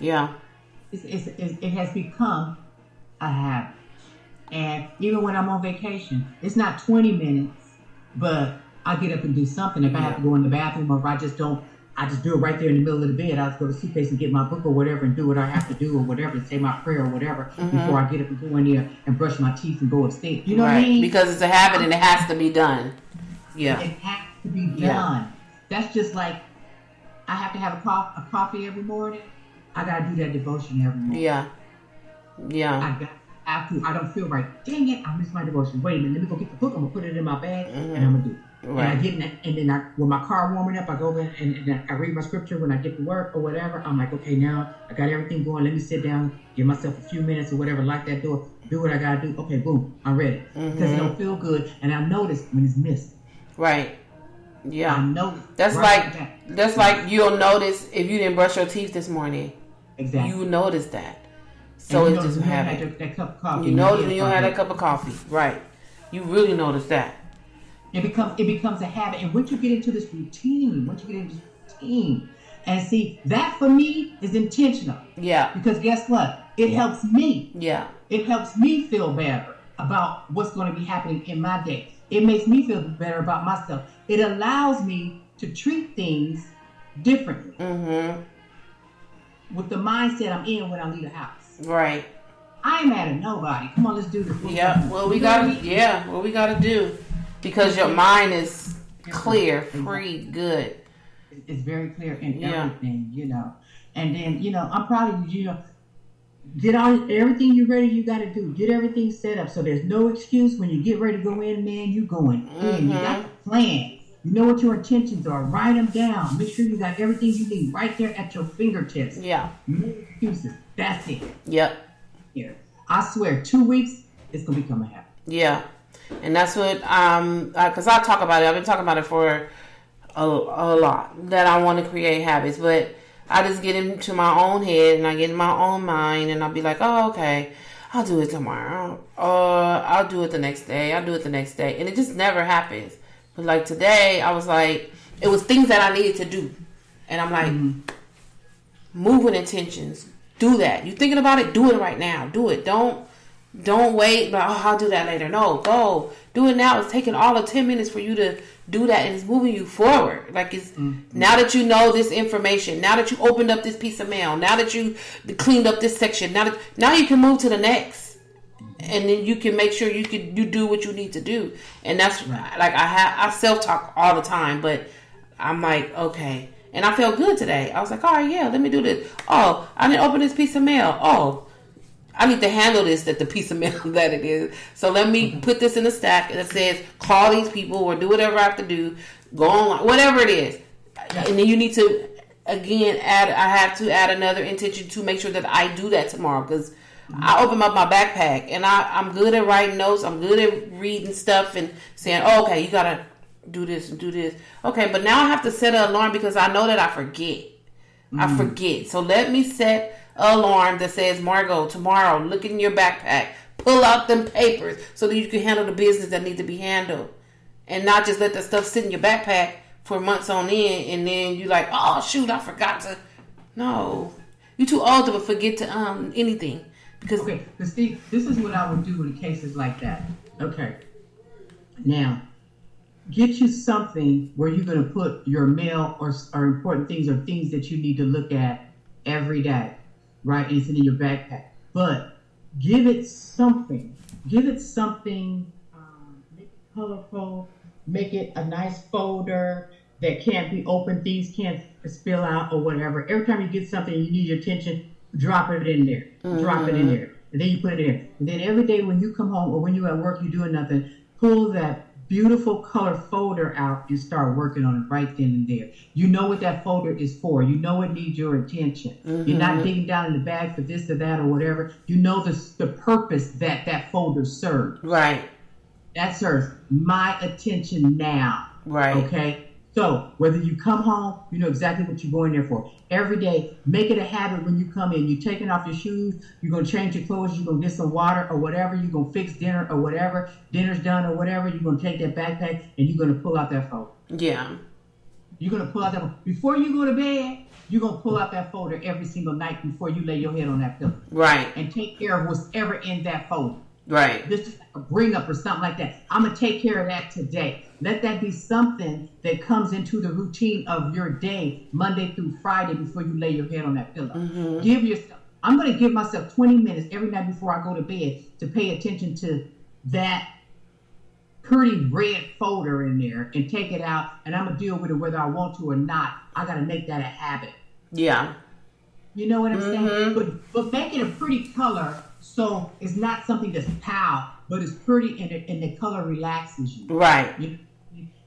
Yeah. It has become a habit. And even when I'm on vacation, it's not 20 minutes, but I get up and do something. If I have to go in the bathroom or if I just do it right there in the middle of the bed. I'll just go to the suitcase and get my book or whatever and do what I have to do or whatever, say my prayer or whatever before I get up and go in there and brush my teeth and go upstairs. You know what I mean? Because it's a habit and it has to be done. Yeah. It has to be done. That's just like I have to have a coffee every morning. I got to do that devotion every morning. Yeah. I don't feel right. Dang it, I missed my devotion. Wait a minute, let me go get the book. I'm going to put it in my bag and I'm going to do it. Right. And I get in it, and then when my car warming up, I go in and I read my scripture when I get to work or whatever. I'm like, okay, now I got everything going. Let me sit down, give myself a few minutes or whatever, lock that door, do what I got to do. Okay, boom, I'm ready. Because it don't feel good. And I notice when it's missing. Right. Yeah. I know. That's like you'll notice if you didn't brush your teeth this morning. Exactly. You notice that. So and it's just you habit. had that cup of coffee. You notice when you don't have that cup of coffee, right? You really notice that. It becomes a habit, and once you get into this routine, and see that for me is intentional. Yeah. Because guess what? It helps me. Yeah. It helps me feel better about what's going to be happening in my day. It makes me feel better about myself. It allows me to treat things differently. Mm-hmm. With the mindset I'm in when I leave the house. Right. I ain't mad at nobody. Come on, let's do this. Yeah. What we gotta do. Because your mind is clear, free, good. It's very clear in everything, And then, I'm proud of you, get everything you're ready you got to do. Get everything set up so there's no excuse when you get ready to go in, man, you going in. You got the plan. You know what your intentions are. Write them down. Make sure you got everything you need right there at your fingertips. Yeah. No excuses. That's it. Yep. Here. I swear, 2 weeks, it's going to become a habit. Yeah. And that's what, because I talk about it. I've been talking about it for a lot, that I want to create habits. But I just get into my own head and I get in my own mind and I'll be like, oh, okay, I'll do it tomorrow. I'll do it the next day. I'll do it the next day. And it just never happens. But like today, I was like, it was things that I needed to do. And I'm like, move with intentions. Do that. You thinking about it? Do it right now. Do it. Don't wait. Like, I'll do that later. No, go. Do it now. It's taking all of 10 minutes for you to do that. And it's moving you forward. Like it's now that you know this information. Now that you opened up this piece of mail. Now that you cleaned up this section. Now you can move to the next. And then you can make sure you do what you need to do. And that's like I self-talk all the time, but I'm like, okay. And I felt good today. I was like, all right, yeah, let me do this. Oh, I didn't open this piece of mail. Oh, I need to handle this the piece of mail that it is. So let me put this in a stack that says call these people or do whatever I have to do. Go online, whatever it is. And then you need to, again, I have to add another intention to make sure that I do that tomorrow because I open up my backpack and I'm good at writing notes. I'm good at reading stuff and saying, oh, okay, you got to do this and do this. Okay, but now I have to set an alarm because I know that I forget. I forget. So let me set an alarm that says, Margot, tomorrow, look in your backpack. Pull out them papers so that you can handle the business that needs to be handled. And not just let that stuff sit in your backpack for months on end and then you're like, oh, shoot, I forgot to. No. You're too old to forget to anything. Because Steve, this is what I would do in cases like that. Okay. Now, get you something where you're going to put your mail or important things or things that you need to look at every day, right? And it's in your backpack. But give it something. Give it something, make it colorful, make it a nice folder that can't be opened, things can't spill out or whatever. Every time you get something you need your attention, drop it in there. Drop it in there. And then you put it in. And then every day when you come home or when you're at work, you're doing nothing, pull that beautiful color folder out and start working on it right then and there. You know what that folder is for. You know it needs your attention. You're not digging down in the bag for this or that or whatever. You know the purpose that folder serves. Right. That serves my attention now. Right. Okay? So, whether you come home, you know exactly what you're going there for. Every day, make it a habit when you come in. You're taking off your shoes, you're going to change your clothes, you're going to get some water or whatever, you're going to fix dinner or whatever, dinner's done or whatever, you're going to take that backpack and you're going to pull out that folder. Yeah. You're going to pull out that, before you go to bed, you're going to pull out that folder every single night before you lay your head on that pillow. Right. And take care of what's ever in that folder. Right. This is like a bring up or something like that. I'm going to take care of that today. Let that be something that comes into the routine of your day, Monday through Friday, before you lay your head on that pillow. I'm going to give myself 20 minutes every night before I go to bed to pay attention to that pretty red folder in there and take it out, and I'm going to deal with it whether I want to or not. I got to make that a habit. Yeah. You know what I'm saying? But make it a pretty color so it's not something that's pow, but it's pretty and the color relaxes you. Right.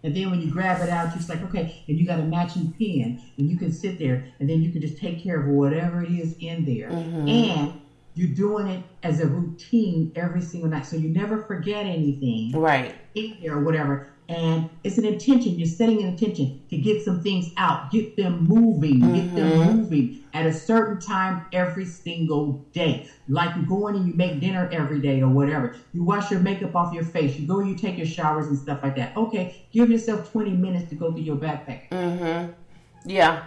And then when you grab it out, you're just like, okay, and you got a matching pen, and you can sit there, and then you can just take care of whatever it is in there. And you're doing it as a routine every single night, so you never forget anything right in there or whatever. And it's an intention. You're setting an intention to get some things out, get them moving, get them moving at a certain time every single day. Like you go in and you make dinner every day or whatever. You wash your makeup off your face. You go and you take your showers and stuff like that. Okay, give yourself 20 minutes to go through your backpack. Yeah.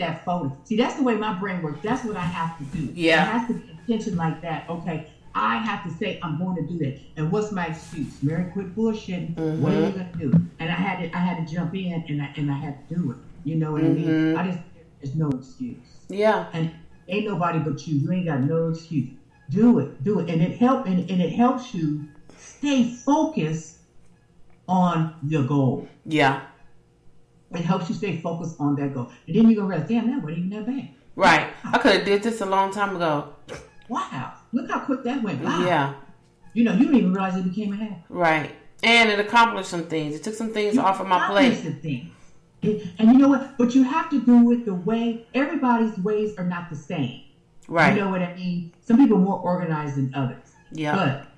That photo. See, that's the way my brain works. That's what I have to do. Yeah. It has to be intention like that. Okay, I have to say I'm going to do that. And what's my excuse? Mary, quit bullshitting. What are you going to do? And I had to jump in and I had to do it. You know what I mean? There's no excuse. Yeah. And ain't nobody but you. You ain't got no excuse. Do it. And it helps you stay focused on your goal. Yeah. It helps you stay focused on that goal. And then you're going to realize, damn, that wasn't even that bad. Right. I could have did this a long time ago. Wow. Look how quick that went by. Yeah. You know, you didn't even realize it became a habit. Right. And it accomplished some things. It took some things off of my plate. And you know what? But you have to do it the way, everybody's ways are not the same. Right. You know what I mean? Some people are more organized than others. Yeah. But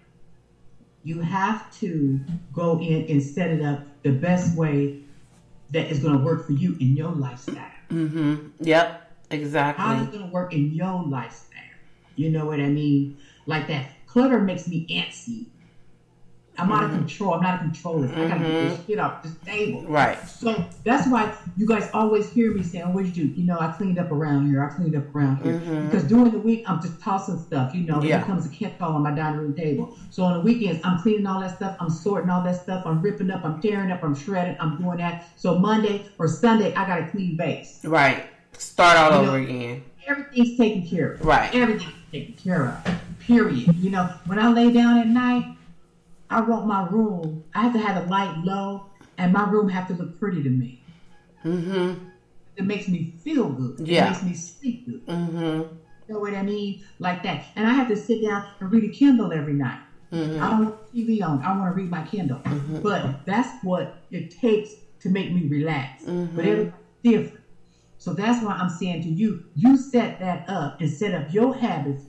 you have to go in and set it up the best way that is going to work for you in your lifestyle. Yep. Exactly. How is it going to work in your lifestyle? You know what I mean? Like that. Clutter makes me antsy. I'm out of control. I'm not a controller. I got to get this shit off this table. Right. So that's why you guys always hear me saying, what'd you do? You know, I cleaned up around here. Because during the week, I'm just tossing stuff. You know, it becomes a catch-all on my dining room table. So on the weekends, I'm cleaning all that stuff. I'm sorting all that stuff. I'm ripping up. I'm tearing up. I'm shredding. I'm doing that. So Monday or Sunday, I got a clean base. Right. Start all over again. Everything's taken care of. Right. Everything's taken care of. Period. You know, when I lay down at night, I want my room. I have to have the light low, and my room have to look pretty to me. It makes me feel good. It makes me sleep good. You know what I mean? Like that. And I have to sit down and read a Kindle every night. I don't want TV on. I want to read my Kindle. But that's what it takes to make me relax. But everybody's different. So that's why I'm saying to you, you set that up and set up your habits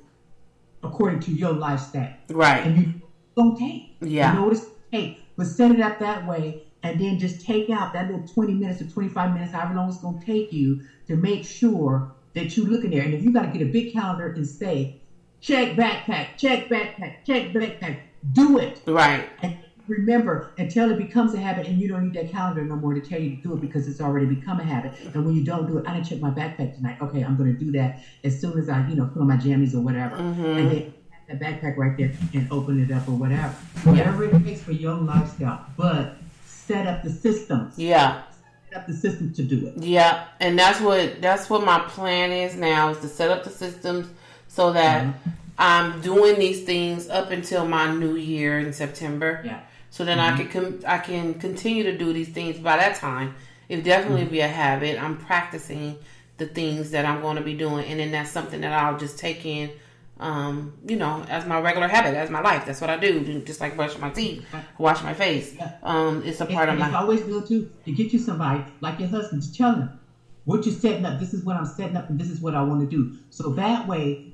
according to your lifestyle. Right. And you don't take. Yeah. You know what it's take. But set it up that way and then just take out that little 20 minutes or 25 minutes, however long it's going to take you to make sure that you look in there. And if you got to get a big calendar and say, check backpack, check backpack, check backpack, do it. Right. And remember, until it becomes a habit and you don't need that calendar no more to tell you to do it because it's already become a habit. And when you don't do it, I didn't check my backpack tonight. Okay, I'm going to do that as soon as I, put on my jammies or whatever. And then that backpack right there and open it up or whatever. Whatever it takes for your lifestyle. But set up the systems. Yeah. Set up the systems to do it. Yeah. And that's what my plan is now, is to set up the systems so that I'm doing these things up until my new year in September. Yeah. So then I can continue to do these things by that time. It'll definitely be a habit. I'm practicing the things that I'm going to be doing, and then that's something that I'll just take in, as my regular habit, as my life. That's what I do. Just like brushing my teeth, wash my face. It's a part of my. It's always good to get you somebody like your husband. Just tell him what you're setting up. This is what I'm setting up, and this is what I want to do. So that way,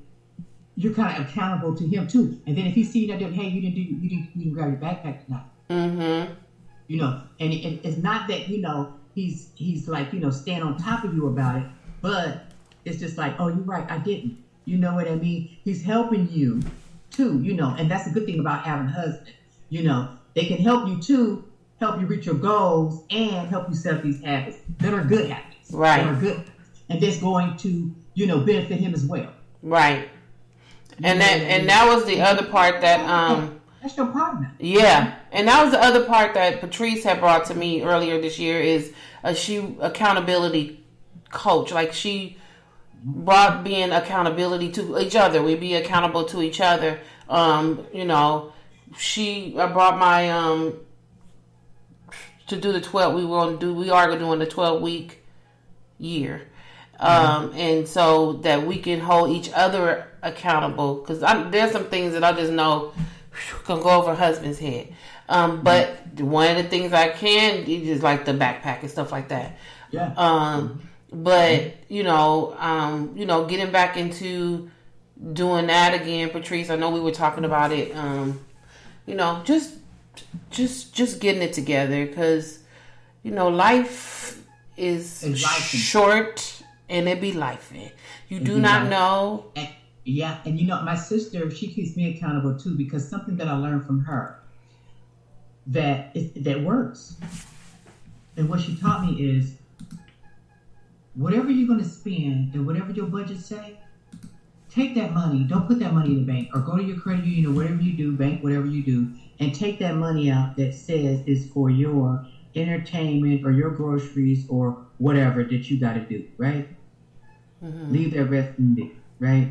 you're kind of accountable to him too. And then if he sees you that, hey, you didn't grab your backpack tonight. And it's not that he's like staying on top of you about it, but it's just like, oh, you're right, I didn't. You know what I mean? He's helping you too. And that's a good thing about having a husband. They can help you too, help you reach your goals, and help you set up these habits that are good habits. Right. That are good, and that's going to benefit him as well. Right. And that was the other part that that's your partner. Yeah, and that was the other part that Patrice had brought to me earlier this year, is she accountability coach. Like, she brought being accountability to each other. We be accountable to each other. I brought my to do the 12. We are doing the 12-week year. And so that we can hold each other accountable, because there's some things that I just know can go over husband's head. But one of the things I can is like the backpack and stuff like that. Yeah. But getting back into doing that again, Patrice, I know we were talking about it. Just just getting it together, because life is short, and it be life. You do not know. And, and my sister, she keeps me accountable too, because something that I learned from her that works, and what she taught me is, whatever you're going to spend and whatever your budget say, take that money. Don't put that money in the bank, or go to your credit union or whatever you do, bank, whatever you do, and take that money out that says is for your entertainment or your groceries or whatever that you got to do, right? Mm-hmm. Leave that rest in there, right?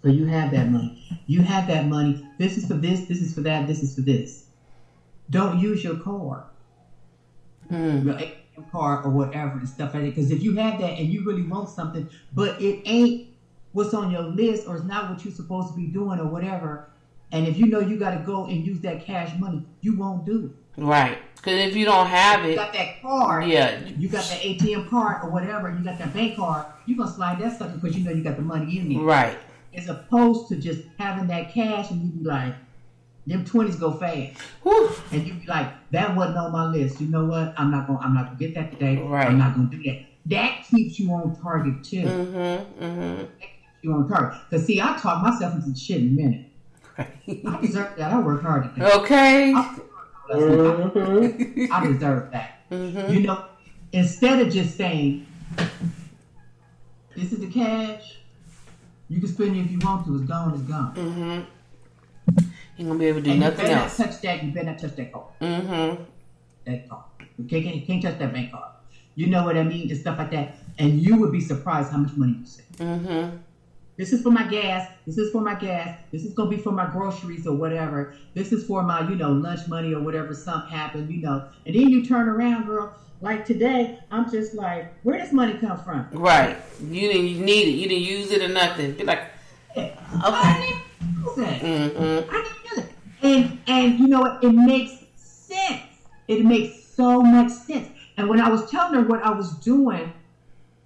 So you have that money. You have that money. This is for this. This is for that. This is for this. Don't use your card. Your ATM card or whatever and stuff like that. Because if you have that and you really want something, but it ain't what's on your list, or it's not what you're supposed to be doing or whatever, and if you know you got to go and use that cash money, you won't do it. Right. Because if you don't have it, you got that card, you got that ATM card or whatever, you got that bank card, you're going to slide that sucker because you know you got the money in there. Right. As opposed to just having that cash and you be like, them 20s go fast. Whew. And you be like, that wasn't on my list. You know what? I'm not gonna get that today. Right. I'm not gonna do that. That keeps you on target too. Mm-hmm. Mm-hmm. That keeps you on target. Because see, I talk myself into shit in a minute. Right. I deserve that. I work hard at that. Okay. I deserve that. Mm-hmm. Instead of just saying, this is the cash, you can spend it if you want to, it's gone, it's gone. Mm-hmm. You're going to be able to do nothing else. You better not touch that card. Mm-hmm. That card. You can't touch that bank card. You know what I mean? And stuff like that. And you would be surprised how much money you save. Mm-hmm. This is for my gas. This is for my gas. This is going to be for my groceries or whatever. This is for my, lunch money or whatever, something happened, And then you turn around, girl. Like today, I'm just like, where does money come from? Right. You didn't need it. You didn't use it or nothing. Be like, okay. I didn't use it. Mm-hmm. I didn't use it. And you know what? It makes sense. It makes so much sense. And when I was telling her what I was doing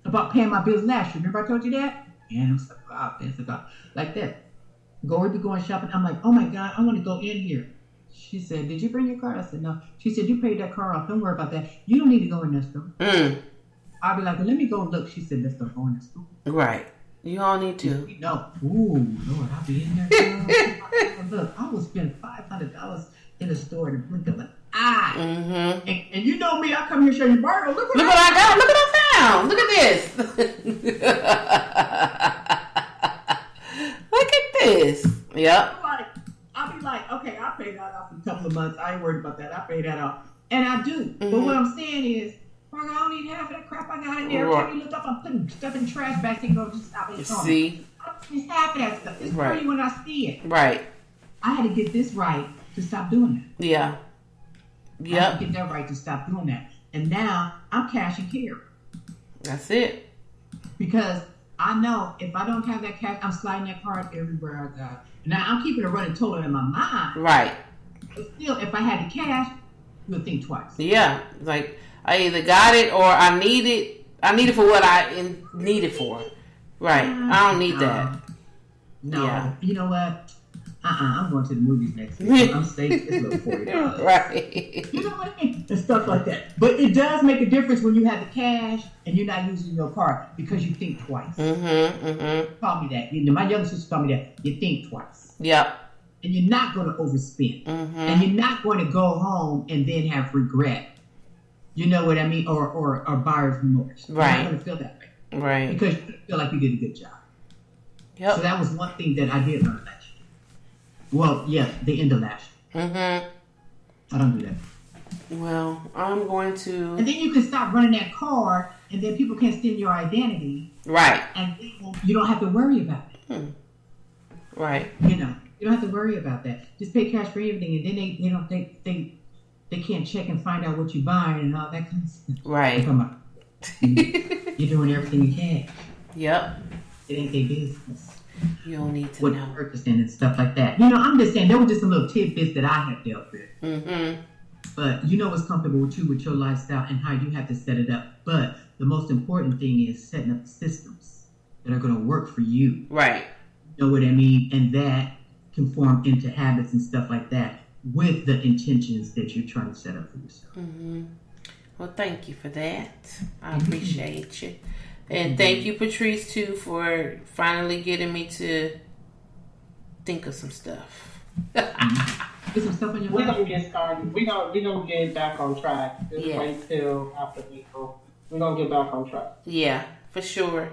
about paying my bills last year, remember I told you that? And I was like that. We be going shopping. I'm like, oh my God, I want to go in here. She said, did you bring your card? I said, no. She said, you paid that car off. Don't worry about that. You don't need to go in that store. I'll be like, well, let me go look. She said, let's go in that store. Right. You all need to. No. Ooh, Lord, I'll be in there. Look, I will spend $500 in the store in the blink of an eye. Mm-hmm. And you know me, I come here and show you, Margot, look what I got. Look what I found. Look at this. Look at this. Yep. I'll be like, okay, I paid that off in a couple of months. I ain't worried about that. I paid that off. And I do. Mm-hmm. But what I'm saying is, Margot, I don't need half of that crap I got in there. Every time you look up, I'm putting stuff in trash bags and go, just stop it. See? I don't need half of that stuff. It's pretty when I see it. Right. I had to get this right to stop doing that. Yeah. I had to get that right to stop doing that. And now I'm cash and carry. That's it. Because I know if I don't have that cash, I'm sliding that card everywhere I go. Now I'm keeping a running total in my mind. Right. But still, if I had the cash, you'll think twice. Yeah. Like, I either got it or I need it. I need it for what I need it for. Right. I don't need that. No. Yeah. You know what? I'm going to the movies next week. I'm saving this little $40. Right. You know what I mean? And stuff like that. But it does make a difference when you have the cash and you're not using your card because you think twice. Mm-hmm. Mm-hmm. Call me that. My younger sister called me that. You think twice. Yep. And you're not going to overspend. Mm-hmm. And you're not going to go home and then have regret. You know what I mean? Or buyer's remorse. Right. You're not going to feel that way. Right. Because you feel like you did a good job. Yep. So that was one thing that I did learn last year. Well, yeah, the end of last year. Mm-hmm. I don't do that. Well, I'm going to... And then you can stop running that card, and then people can't steal your identity. Right. And you don't have to worry about it. Right. You don't have to worry about that. Just pay cash for everything, and then they can't check and find out what you're buying and all that kind of stuff. Right. Come on. You're doing everything you can. Yep. It ain't their business. You don't need to what know. What you're purchasing and stuff like that. I'm just saying, there were just some little tidbits that I have dealt with. Mm-hmm. But what's comfortable with you, with your lifestyle, and how you have to set it up. But the most important thing is setting up systems that are going to work for you. Right. You know what I mean? And that can form into habits and stuff like that. with the intentions that you're trying to set up for yourself. Mm-hmm. Well, thank you for that. I appreciate you. And thank you, Patrice, too, for finally getting me to think of some stuff. Get some stuff on your We're mind. gonna get started. We gonna get back on track. Just wait till after April. We're gonna get back on track. Yeah, for sure.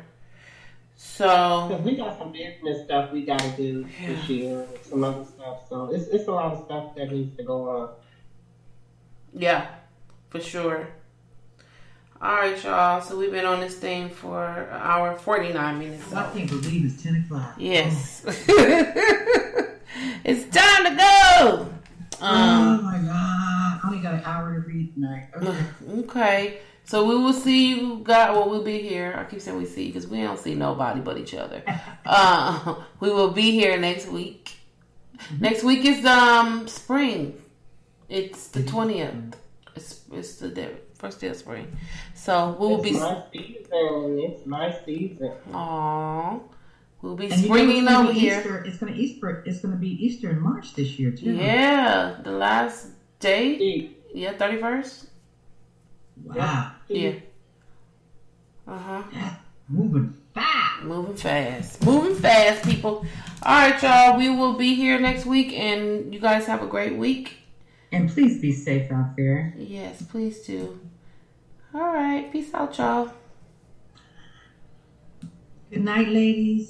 So, because we got some business stuff we gotta do this year, and some other stuff. So it's a lot of stuff that needs to go on. Yeah, for sure. All right, y'all. So we've been on this thing for an hour and 49 minutes. So. I can't believe it's 10 o'clock. Yes. It's time to go. Oh my God. I only got an hour to read tonight. Okay. So we will see you guys. Well, we'll be here. I keep saying we see because we don't see nobody but each other. We will be here next week. Mm-hmm. Next week is spring. It's the 20th. It's the first day of spring. So we will be. It's my season. Aww. We'll be and springing over here. Easter. It's gonna be Easter in March this year too. Yeah, the last day. Yeah, 31st. Wow. Yeah. Uh-huh. Moving fast. Moving fast, people. All right, y'all. We will be here next week, and you guys have a great week. And please be safe out there. Yes, please do. All right. Peace out, y'all. Good night, ladies.